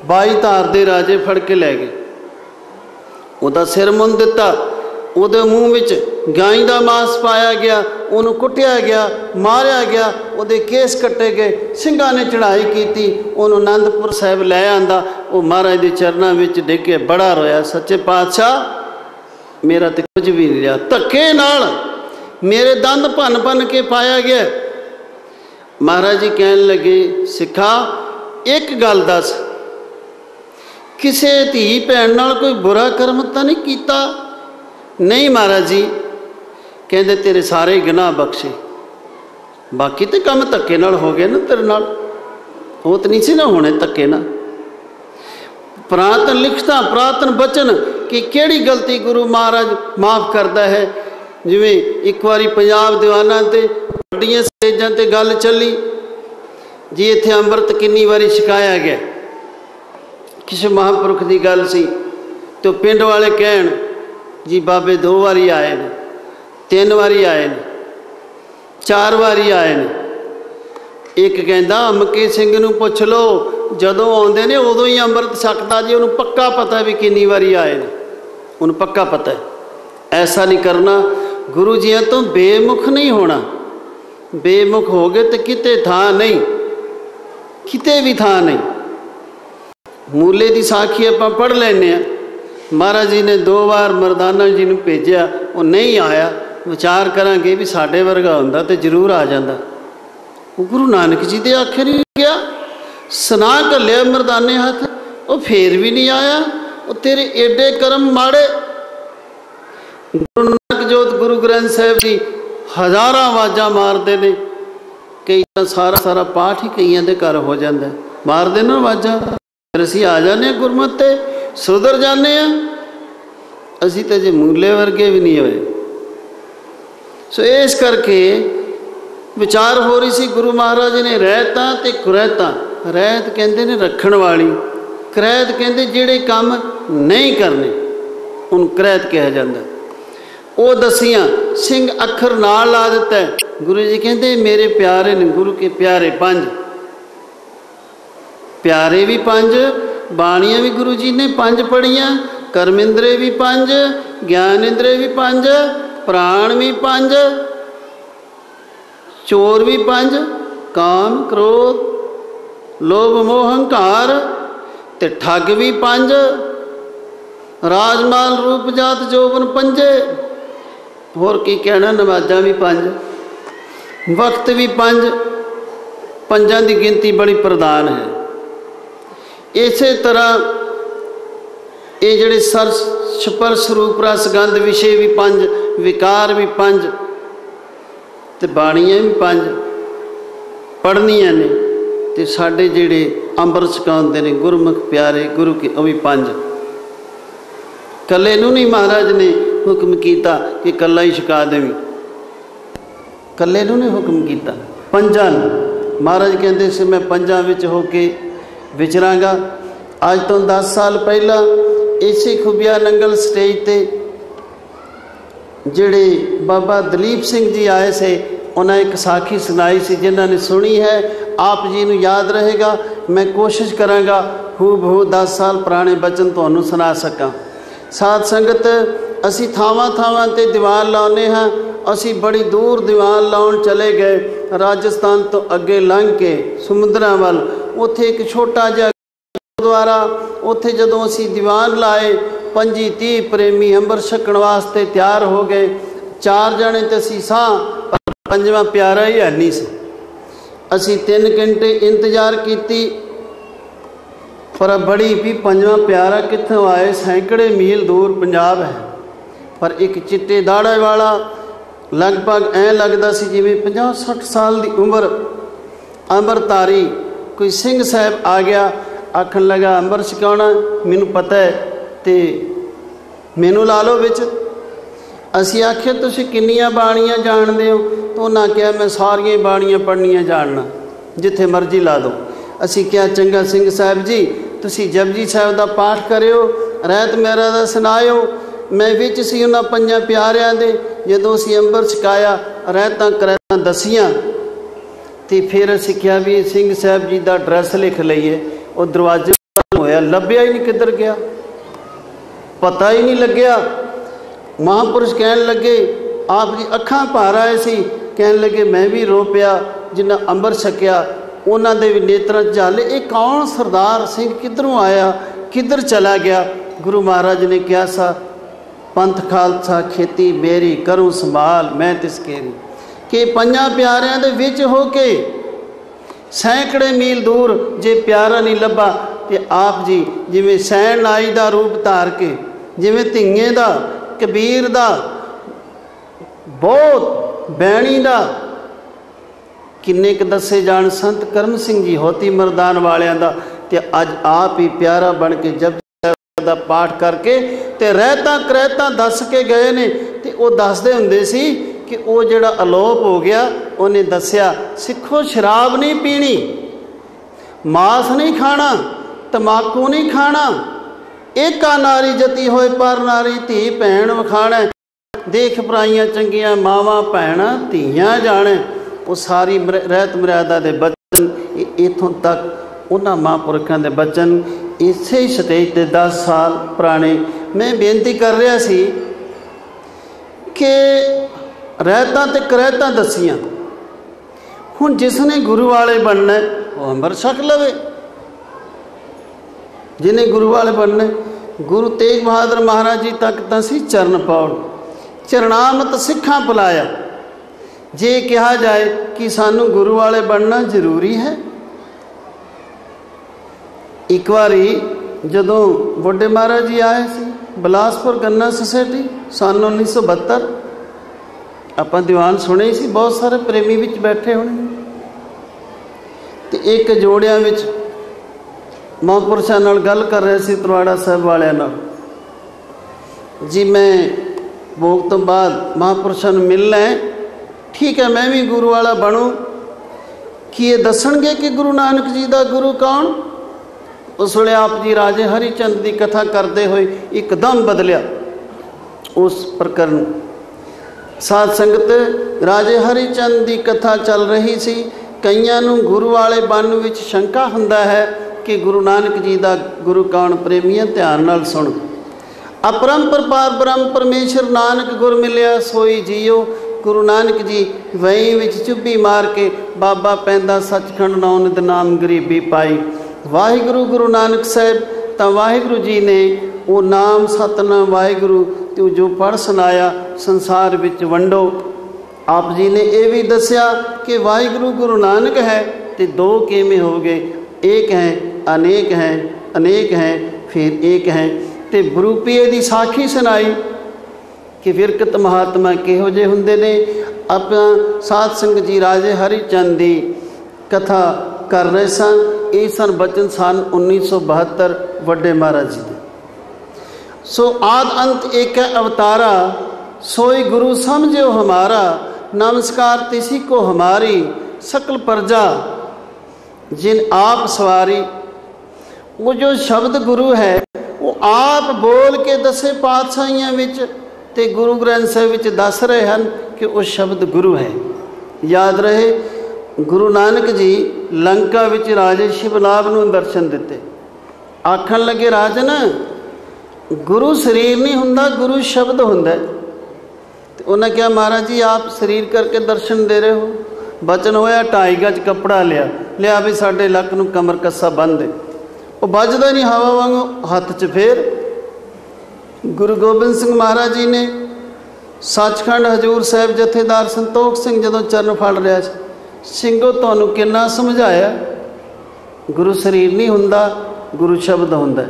Speaker 1: 22 धार दे राजे फड़ के लै गए, उहदा सिर मुंन दिता, उहदे मूँह विच गाय का मांस पाया गया, उन्होंने कुटिया गया, मारिया गया, उहदे केस कट्टे गए, सिंघां ने चढ़ाई की, उन्होंने आनंदपुर साहिब लै आंदा। वो महाराज के चरणों में डिग के बड़ा रोया, सच्चे पातशाह मेरा तो कुछ भी नहीं रहा, धक्के नाल मेरे दंद भन भन के पाया गया। महाराज जी कहन लगे सिखा एक गल दस, किसे धी भैन नाल कोई बुरा कर्म तो नहीं कीता? नहीं महाराज जी। कहते तेरे सारे गुनाह बख्शे, बाकी तो काम धक्के नाल हो गए ना तेरे नाल, वो तो नहीं सी ना होने धक्के नाल। पुरातन लिखता पुरातन बचन कि केड़ी गलती गुरु महाराज माफ़ करता है। जिमें एक बारी पंजाब दीवाना ते वड्डियां स्टेजां ते गल चली जी, इत्थे अंमृत किन्नी बारी छकाया गया, किसी महापुरुख की गल सी, तो पिंड वाले कहन जी बाबे 2 बारी आए ने, 3 बारी आए ने, 4 बारी आए ने। एक कहता अमके सिंह नूं पुछ लो, जदों आउंदे ने उदों ही अंमृत छकदा जी, उन्होंने पक्का पता भी किन्नी बारी आए ने, उन्हें पक्का पता है। ऐसा नहीं करना, गुरु जी तो बेमुख नहीं होना, बेमुख हो गए तो किते था नहीं, किते भी था नहीं। मूले की साखी आप पढ़ लेने, महाराज जी ने 2 बार मरदाना जी ने भेजा, वो नहीं आया, विचार करांगे भी साढ़े वर्गा होंदा तो जरूर आ जाता। वो गुरु नानक जी के आखे नहीं गया, सुना घलिया मरदाने हथ, वो फिर भी नहीं आया, वो तेरे एडे कर्म माड़े। गुरु नानक जोत गुरु ग्रंथ साहिब जी हज़ारां आवाज़ा मारते हैं, कई सारा सारा पाठ ही कईयां दे घर हो जाता है, मारते ना आवाज़ा, फिर असीं आ जाने गुरमत ते सुधर जाने, असीं तो जे मूले वर्गे भी नहीं होए। सो इस करके विचार हो रही सी, गुरु महाराज ने रहता ते कुरैता, रहत कहते ने रखण वाली, करैत कहते जिहड़े काम नहीं करने उन करैत कहा जाता। वो दसियां सिंह अखर नाल ला दिता है। गुरु जी कहते मेरे प्यारे ने, गुरु के प्यारे 5, प्यारे भी 5, बाणियां भी गुरु जी ने 5 पढ़ियां, कर्मेंद्रे भी 5, ज्ञानेंद्रे भी 5, प्राण भी 5, चोर भी 5, काम क्रोध लोभ मोह अहंकार ते ठग भी 5, राजमाल रूप जात जोबन 5, होर की कहना, नमाजा भी 5, वक्त भी 5, 5 की गिनती बड़ी प्रधान है। इस तरह ये जड़े सर स्पर्श रूप रस गंध विषय भी 5, विकार भी 5, ते बाणियां भी 5 पढ़नियां ने, ते साडे जिहड़े अंमृत छकाउंदे ने गुरमुख प्यारे गुरु के, वह भी 5। कल्ले नूं नहीं महाराज ने हुक्म किया कि कल्ला ही छका देवी, कल्ले नूं नहीं हुक्म किया, 5 महाराज कहते से मैं 5 विच होके विचरांगा। आज तो 10 साल पहला इसी खुबिया नंगल स्टेज ते जिहड़े बाबा दलीप सिंह जी आए से, उन्हें एक साखी सुनाई सी, जिन्होंने सुनी है आप जी नूं याद रहेगा। मैं कोशिश करांगा हू बहू 10 साल पुराने बचन तुहानूं सुना सकां। साध संगत असी थावां थावां ते दीवान लाउने हाँ, असी बड़ी दूर दीवान लाउण चले गए, राजस्थान तो अगे लंघ के समुद्रां वल, उत्थे एक छोटा जिहा गुरुद्वारा, उत्थे जदों असी दीवान लाए 25-30 प्रेमी अंबर छकण वास्ते तैयार हो गए। 4 जने तो असी सां, पर 5वां प्यारा ही है नहीं सी। असी 3 घंटे इंतजार की, पर बड़ी भी पंजवा प्यारा कित्थों आए, सैकड़े मील दूर पंजाब है। पर एक चिट्टे दाड़े वाला लगभग ऐ लगता सी जिवें 50-60 साल की उम्र अंबरधारी कोई सिंह साहब आ गया। आखन लगा अंबर छकाउणा मैनू पता है तो मैनू ला लो विच। असी आखिया तुसीं किन्नियां बाणियां जाणदे हो? तो उन्हां कहा मैं सारियां बाणियां पढ़नियां जानना, जिथे मर्जी ला दो। असी क्या चंगा सिंह साहब जी, तुसीं जपजी साहब का पाठ करियो, रहत मेरा दा सुनायो। मैं विच सी उन्हां पंजां प्यारियां दे, जदों असीं अंबर छकाया रहतां करैतां दसियां तो फिर असीं क्या भी सिंह साहब जी का एड्रैस लिख लईए। वो दरवाजे होया, लभ्या ही नहीं किधर गया, पता ही नहीं लग्या। महापुरुष कहन लगे, आप जी अखां भर आए सी, कहन लगे मैं भी रो पिया जिन्ना अंबर छकिया। उन्हां दे नेत्रां झाले, ये कौन सरदार सिंह किधरों आया, किधर चला गया? गुरु महाराज ने कहा सा, पंथ खालसा खेती मेरी करूँ संभाल मैं तिसके कि पंजां प्यारियां दे विच हो के सैकड़े मील दूर जे प्यारा नहीं लभा तो आप जी जिवें सैन नाई का रूप धार के, जिवें धिंगे का, कबीर का, बहुत बैणी का, किन्ने क दसे जान संत करम सिंह जी होती मरदान वालियां दा, ते अज आप ही प्यारा बन के जप दा पाठ करके ते रहता करैता दस के गए ने। ते वो दसदे हुंदे सी कि वो जिहड़ा अलोप हो गया, उन्हें दसिया सिखो शराब नहीं पीनी, मांस नहीं खाना, तमाकू नहीं खाना, एका नारी जती होए पर नारी धी भैन वखाणा, देख पराइयां चंगियां मावां भैणां धीयां जाणे। वो सारी रहत मर्यादा के बचन इत्थों तक उन्हां महापुरखां दे बचन इसे ही स्टेज ते 10 साल पुराने मैं बेनती कर रहा सी कि रहता तो करैता दसियां। हुण जिसने गुरु वाले बनना वो अंबर छक लवे, जिन्हें गुरु वाले बनना। गुरु तेग बहादुर महाराज जी तक तो सी चरण पाउण, चरणामत सिखा बुलाया। जे कहा जाए कि सानू गुरु वाले बनना जरूरी है। एक बारी जदों बुढ़े महाराज जी आए सी बिलासपुर गन्ना सोसाइटी सन 1972, आप दीवान सुने सी, बहुत सारे प्रेमी विच बैठे होने। तो एक जोड़िया विच महापुरुषां नाल गल कर रहे सी तरवाड़ा साहब वालियां नाल जी, मैं भोग तो बाद महापुरुषां नूं मिलना है, ठीक है मैं भी गुरु वाला बनूं, कि ये दसणगे कि गुरु नानक जी का गुरु कौन? उस वेले आप जी राजे हरिचंद की कथा करते हुए एकदम बदलिया उस प्रकरण। साध संगत राजे हरिचंद की कथा चल रही सी। कईयां नूं गुरु वाले बनने विच शंका हुंदा है कि गुरु नानक जी का गुरु कौन? प्रेमियों ध्यान नाल सुण। अपरंपर पार ब्रह्म परमेश्वर नानक गुर मिलिया सोई जियो। गुरु नानक जी वहीं विच चुब्बी मार के बाबा पैंदा सचखंड नौनित नाम गरीबी पाई। वाहिगुरु गुरु नानक साहब तो वाहिगुरु जी ने वो नाम सतनाम वाहिगुरु तो जो पढ़ सुनाया संसार विच वंडो। आप जी ने यह भी दसिया कि वाहिगुरु गुरु नानक है तो दो किवें हो गए, एक हैं अनेक हैं, अनेक हैं फिर एक हैं। तो बरूपीए की साखी सुनाई कि विरकत महात्मा किहो जे हुंदे ने। अपना साध संगत जी राजे हरिचंद की कथा कर रहे सन। ये सन बचन सन 1972 वड्डे महाराज जी दे। सो आद अंत एक अवतारा, सोई गुरु समझो हमारा। नमस्कार तिसी को हमारी, सकल प्रजा जिन आप सवारी। वो जो शब्द गुरु है वो आप बोल के दसे पातशाहियां विच ते गुरु ग्रंथ साहिब विच दस रहे हैं कि वो शब्द गुरु है। याद रहे गुरु नानक जी लंका विच राजे शिवलाभ नूं दर्शन दिते। आखन लगे राजन गुरु शरीर नहीं हुंदा, गुरु शब्द हुंदा। तो उन्हें कहा महाराज जी आप शरीर करके दर्शन दे रहे हो। बचन होया 2.5 गज कपड़ा लिया भी साडे लक नूं कमर कस्सा बन दे। वो बजदा नहीं हवा वांगू हथ च। फिर गुरु गोबिंद सिंह महाराज जी ने सचखंड हजूर साहब जथेदार संतोख सिंह जदों चरण फड़ रहा सिंघो तुहानूं किन्ना समझाया गुरु शरीर नहीं हुंदा, गुरु शब्द हुंदा है।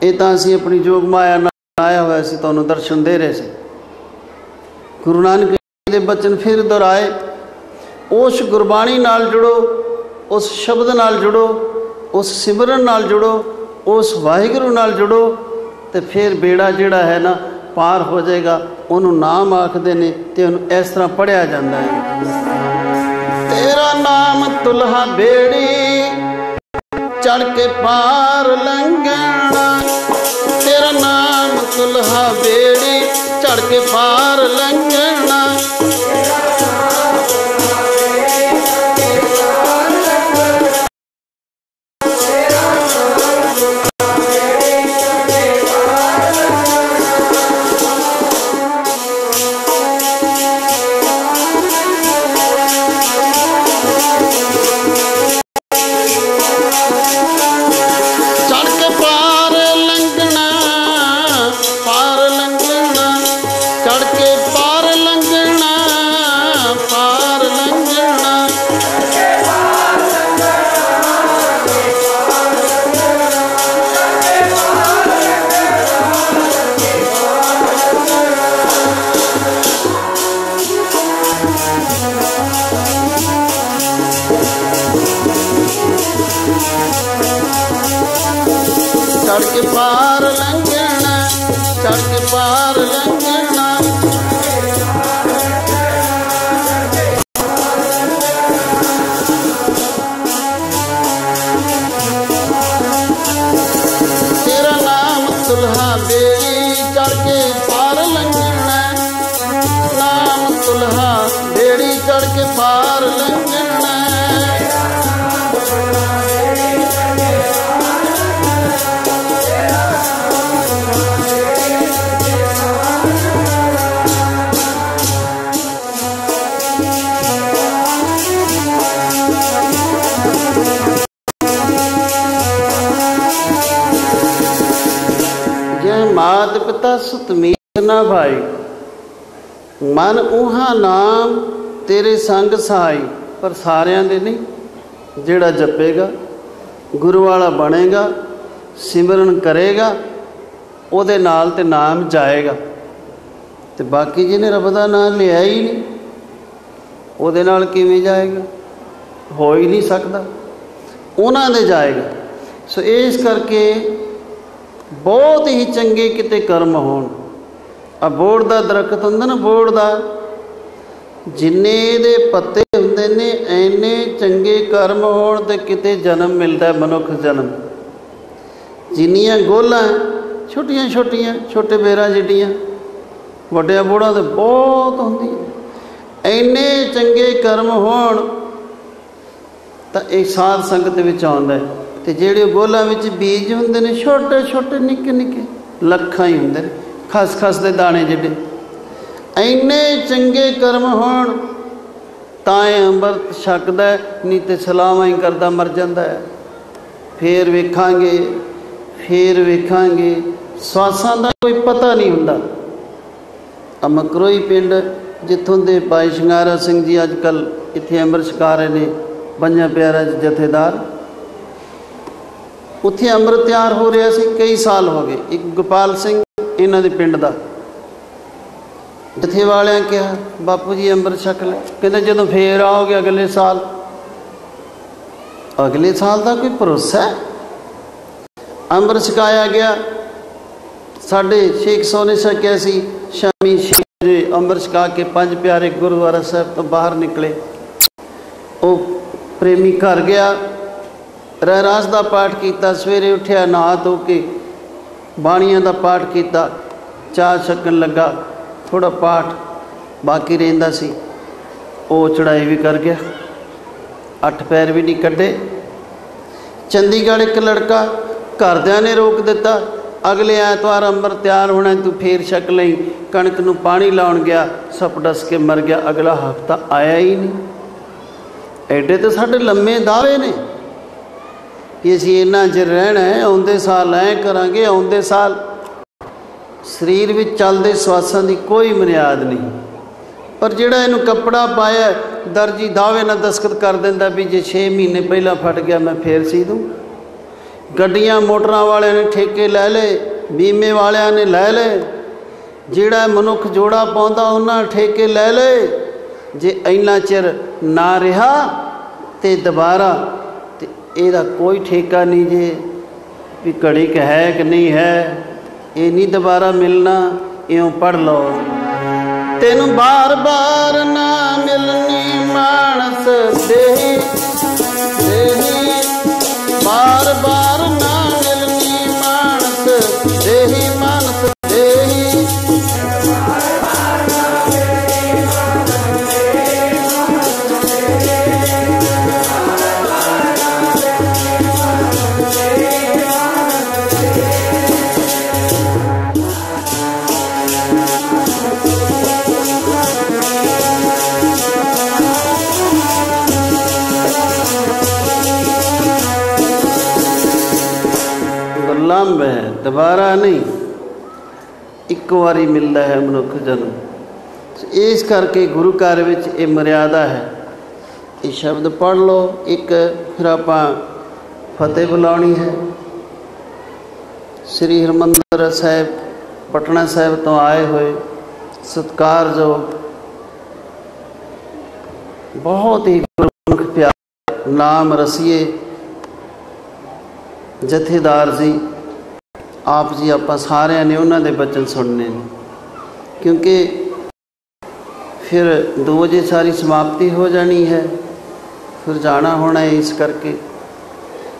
Speaker 1: ये तो असीं अपनी जोग माया नाल आया होया सी, तुहानूं दर्शन दे रहे सी। गुरु नानक जी दे बचन फिर दोहराए, उस गुरबाणी नाल जुड़ो, उस शब्द नाल जुड़ो, उस सिमरन नाल जुड़ो, उस वाहिगुरू नाल जुड़ो, तो फिर बेड़ा जिहड़ा है ना पार हो जाएगा। उन्होंने नाम आखते ने तो इस तरह पढ़िया जाता है, तेरा नाम तुल्हा बेड़ी चढ़ के पार लंघना, तेरा नाम तुल्हा बेड़ी चढ़ के पार लंघना। चढ़ के पार लंघना, चढ़ के पार लंघना। तेरा नाम तुल्हा बेड़ी चढ़ के पार लंघना, नाम तुल्हा बेड़ी चढ़ के पार लंघना। मात पिता सुत मीत ना भाई, मन उहा नाम तेरे संग सहाई। पर सारिਆਂ ਦੇ नहीं, ਜਿਹੜਾ जपेगा गुरु वाला बनेगा, सिमरन करेगा, ਉਹਦੇ ਨਾਲ ਤੇ नाम जाएगा। ਤੇ बाकी ਜਿਹਨੇ ਰੱਬ ਦਾ ਨਾਮ ਲਿਆ ਹੀ नहीं, ਉਹਦੇ ਨਾਲ ਕਿਵੇਂ ਜਾਏਗਾ? हो ही नहीं सकता, ਉਹਨਾਂ ਦੇ जाएगा। सो इस करके बहुत ही चंगे किते कर्म होण। आ बोड़ का दरख्त हुंदा ना, बोड़ का जिन्ने दे पत्ते हुंदे ने, इन्ने चंगे कर्म होण ते किते जन्म मिलता है, मनुख जन्म। जिन्नियां गोलां छोटियां छोटियां छोटे बेरां जिड्डियां, वड्डिया बोड़ां ते बहुत हुंदियां। इन्ने चंगे कर्म होण तां इह साध संगत विच आउंदा है। तो जेड़े गोलों में बीज होंगे ने छोटे छोटे निक्के निक्के लखां ही होंगे, खस खस के दाने जिडे। इन्ने चंगे कर्म होण ताए अंमृत छकदा, नहीं तो सलावां ही करदा मर जांदा है। फिर वेखांगे, फिर वेखांगे, स्वासां दा कोई पता नहीं हुंदा। मकरोई पिंड जिथों दे भाई शंगारा सिंह जी अजकल इत्थे अमृत छका रहे ने, पंजां प्यारां च जथेदार, उत्थे अमृत तैयार हो रहा सी, कई साल हो गए। एक गोपाल सिंह इन्हां दे पिंड दा, जथे वालियां कहा बापू जी अमृत छक ले, कहते जदों फिर आओगे अगले साल। अगले साल का कोई भरोसा है? अमृत छकाया गया। साढ़े शेख सोने छकिया सी, शामी 6 बजे अमृत छका के 5 प्यारे गुरुद्वारा साहब तो बाहर निकले। वो प्रेमी घर गया, रहरास का पाठ किया, सवेरे उठिया नहा धो के बाणियां का पाठ किया, चाह छकन लगा, थोड़ा पाठ बाकी रहिंदा सी, वो चढ़ाई भी कर गया, 8 पैर भी नहीं कढ़े। चंडीगढ़ एक लड़का घरदियां ने रोक दिता, अगले ऐतवार अमृत तैयार होना, तू फिर छक लई। कणक नूं पानी लाउण गया, सप डस के मर गया। अगला हफ्ता आया ही नहीं। एडे तो साडे लम्मे दावे ने कि असीं इन्ना चिर रहना है, आउंदे साल ऐ करांगे, आउंदे साल। शरीर विच चलदे स्वासां दी कोई बुनियाद नहीं। पर जिहड़ा इहनूं कपड़ा पाया, दर्जी दावे नाल दस्तखत कर दिंदा भी जे 6 महीने पहला फट गया मैं फिर सी दूँ। ਗੱਡੀਆਂ ਮੋਟਰਾਂ ਵਾਲਿਆਂ ਨੇ ਠੇਕੇ ਲੈ ਲਏ, ਬੀਮੇ ਵਾਲਿਆਂ ਨੇ ਲੈ ਲਏ, ਜਿਹੜਾ ਮਨੁੱਖ ਜੋੜਾ ਪਾਉਂਦਾ ਉਹਨਾਂ ਠੇਕੇ ਲੈ ਲਏ। ਜੇ ਇੰਨਾ ਚਿਰ ਨਾ ਰਿਹਾ ਤੇ ਦੁਬਾਰਾ ਤੇ ਇਹਦਾ ਕੋਈ ਠੇਕਾ ਨਹੀਂ ਜੇ ਵੀ ਘੜੀ ਕ ਹੈ ਕਿ ਨਹੀਂ ਹੈ, ਇਹ ਨਹੀਂ ਦੁਬਾਰਾ ਮਿਲਣਾ। ਇਉਂ ਪੜ੍ਹ ਲਓ। ਤੈਨੂੰ ਬਾਰ ਬਾਰ ਨਾ ਮਿਲਣੀ ਮਾਨਸ ਦੇਹੀ ਦੇਹੀ, ਬਾਰ ਬਾਰ ਨਾ ਮਿਲਣੀ ਮਾਨਸ ਦੇਹੀ ਮਾਨਸ ਦੇਹੀ। ਲੰਬ ਹੈ, ਦੁਬਾਰਾ ਨਹੀਂ, ਇੱਕ ਵਾਰੀ ਮਿਲਦਾ ਹੈ ਮਨੁੱਖ ਜਨਮ। ਇਸ ਕਰਕੇ ਗੁਰੂ ਘਰ ਵਿੱਚ ਇਹ ਮਰਿਆਦਾ ਹੈ। ਇਹ ਸ਼ਬਦ ਪੜ੍ਹ ਲਓ ਇੱਕ, ਫਿਰ ਆਪਾਂ ਫਤਿਹ ਬੁਲਾਉਣੀ ਹੈ। ਸ੍ਰੀ ਹਰਿਮੰਦਰ ਸਾਹਿਬ ਪਟਨਾ ਸਾਹਿਬ ਤੋਂ ਆਏ ਹੋਏ ਸਤਿਕਾਰਯੋਗ ਬਹੁਤ ਹੀ ਗੁਰਮੁਖ ਪਿਆਰੇ ਨਾਮ ਰਸੀਏ ਜਥੇਦਾਰ ਜੀ ਆਪ ਜੀ, ਆਪਾਂ ਸਾਰਿਆਂ ਨੇ ਉਹਨਾਂ ਦੇ ਬਚਨ ਸੁਣਨੇ ਨੇ, ਕਿਉਂਕਿ ਫਿਰ 2 ਵਜੇ ਸਾਰੀ ਸਮਾਪਤੀ ਹੋ ਜਾਣੀ ਹੈ, ਫਿਰ ਜਾਣਾ ਹੋਣਾ ਹੈ। ਇਸ ਕਰਕੇ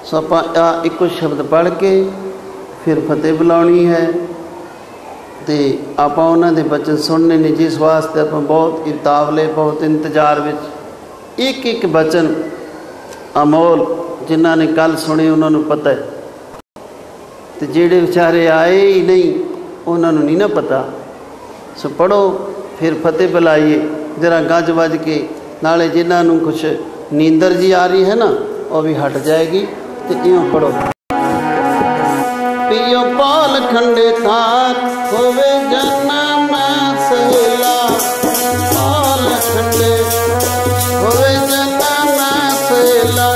Speaker 1: ਸੋ ਆਪਾਂ ਇੱਕੋ ਸ਼ਬਦ ਪੜ੍ਹ ਕੇ ਫਿਰ ਫਤਿਹ ਬੁਲਾਉਣੀ ਹੈ ਅਤੇ ਆਪਾਂ ਉਹਨਾਂ ਦੇ ਬਚਨ ਸੁਣਨੇ ਨੇ, ਜਿਸ ਵਾਸਤੇ ਆਪਾਂ ਬਹੁਤ ਉਤਾਵਲੇ, ਬਹੁਤ ਇੰਤਜ਼ਾਰ ਵਿੱਚ। ਇੱਕ ਇੱਕ ਬਚਨ ਅਮੋਲ, ਜਿਨ੍ਹਾਂ ਨੇ ਕੱਲ੍ਹ ਸੁਣੇ ਉਹਨਾਂ ਨੂੰ ਪਤਾ ਹੈ, ਅਤੇ ਜਿਹੜੇ ਵਿਚਾਰੇ ਆਏ ਹੀ ਨਹੀਂ ਉਹਨਾਂ ਨੂੰ ਨਹੀਂ ਨਾ ਪਤਾ। ਸੋ ਪੜ੍ਹੋ ਫਿਰ ਫਤਿਹ ਬੁਲਾਈਏ ਜਰਾ ਗੱਜ ਵੱਜ ਕੇ, ਨਾਲੇ ਜਿਨ੍ਹਾਂ ਨੂੰ ਕੁਛ ਨੀਂਦਰ ਜੀ ਆ ਰਹੀ ਹੈ ਨਾ ਉਹ ਵੀ ਹਟ ਜਾਏਗੀ। ਅਤੇ ਇਉਂ ਪੜ੍ਹੋ। ਪਿਓ ਪਾਲ ਖੰਡੇ ਥਾਰ ਹੋਵੇ ਜਨਮ ਸਹੇਲਾ, ਪਾਲ ਖੰਡੇ ਹੋਵੇ ਜਨਮ ਸਹੇਲਾ।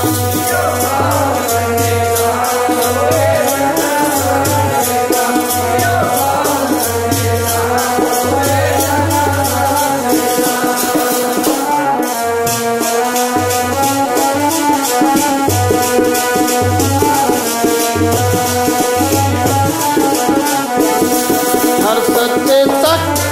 Speaker 1: ਹਰ ਸੱਚੇ ਤੱਕ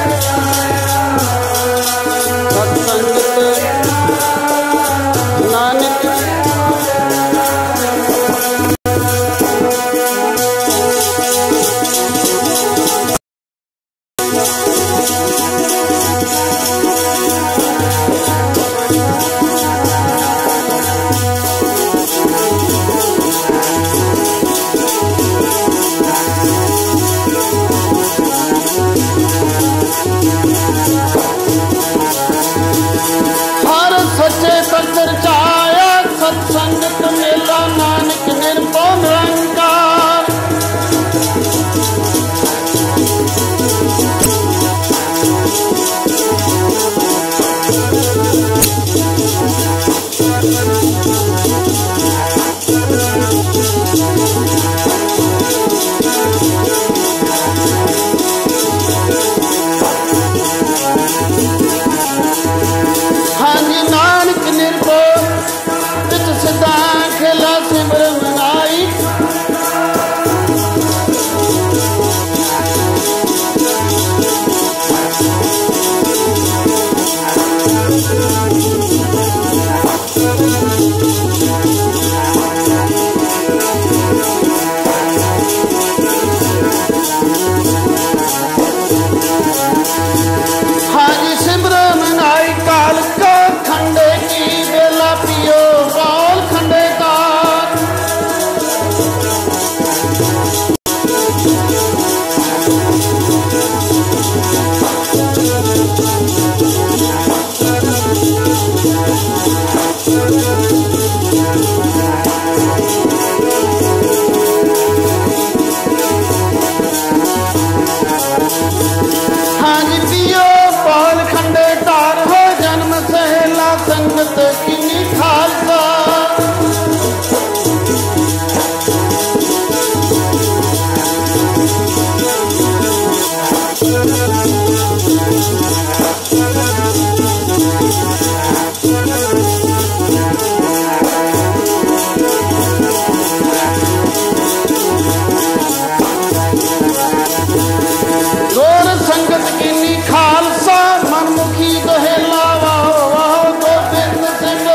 Speaker 1: ਸੰਗਤ ਕੀਨੀ ਖਾਲਸਾ ਮਨਮੁਖੀ ਦੁਹੇਲਾ ਵਾਹੋ ਵਾਹੋ ਗੋਬਿੰਦ ਸਿੰਘ।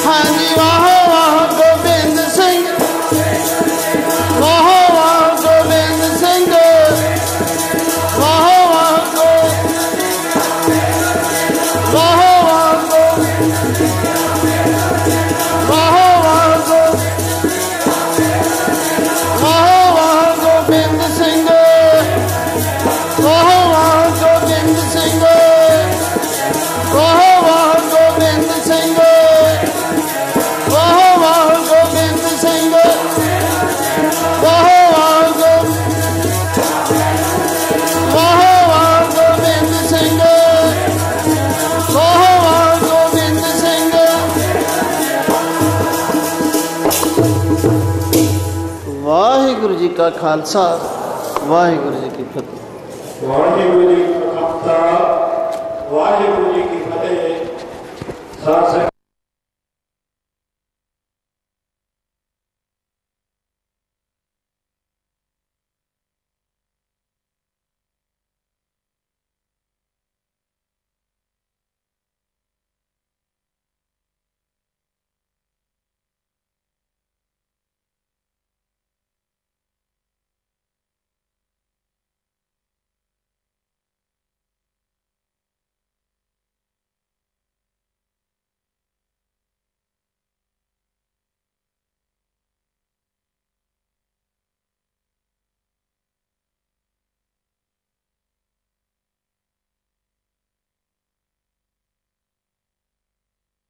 Speaker 1: ਹਾਂਜੀ ਵਾਹੋ ਵਾਹੋ ਗੋਬਿੰਦ ਸਿੰਘ, ਵਾਹੋ ਵਾਹੋ ਗੋਬਿੰਦ ਸਿੰਘ, ਵਾਹੋ ਵਾਹੋ ਵਾਹੋ ਵਾਹੋ ਵਾਹੋ ਵਾਹੋ ਵਾਹੋ ਵਾਹੋ ਗੋਬਿੰਦ ਸਿੰਘ, ਵਾਹੋ ਵਾਹੋ ਗੋਬਿੰਦ ਸਿੰਘ, ਵਾਹੋ ਵਾਹੋ ਗੋਬਿੰਦ ਸਿੰਘ, ਵਾਹੋ ਵਾਹੋ ਗੋਬਿੰਦ ਸਿੰਘ, ਵਾਹੋ ਵਾਹੋ ਵਾਹੋ ਵਾਹੋ ਗੋਬਿੰਦ ਸਿੰਘ, ਵਾਹੋ ਵਾਹੋ ਗੋਬਿੰਦ ਸਿੰਘ। ਵਾਹਿਗੁਰੂ ਜੀ ਕਾ ਖਾਲਸਾ, ਵਾਹਿਗੁਰੂ ਜੀ ਕੀ ਫਤਿਹ।
Speaker 2: ਵਾਹਿਗੁਰੂ ਜੀ ਕਾ ਖਾਲਸਾ, ਵਾਹਿਗੁਰੂ ਜੀ ਕੀ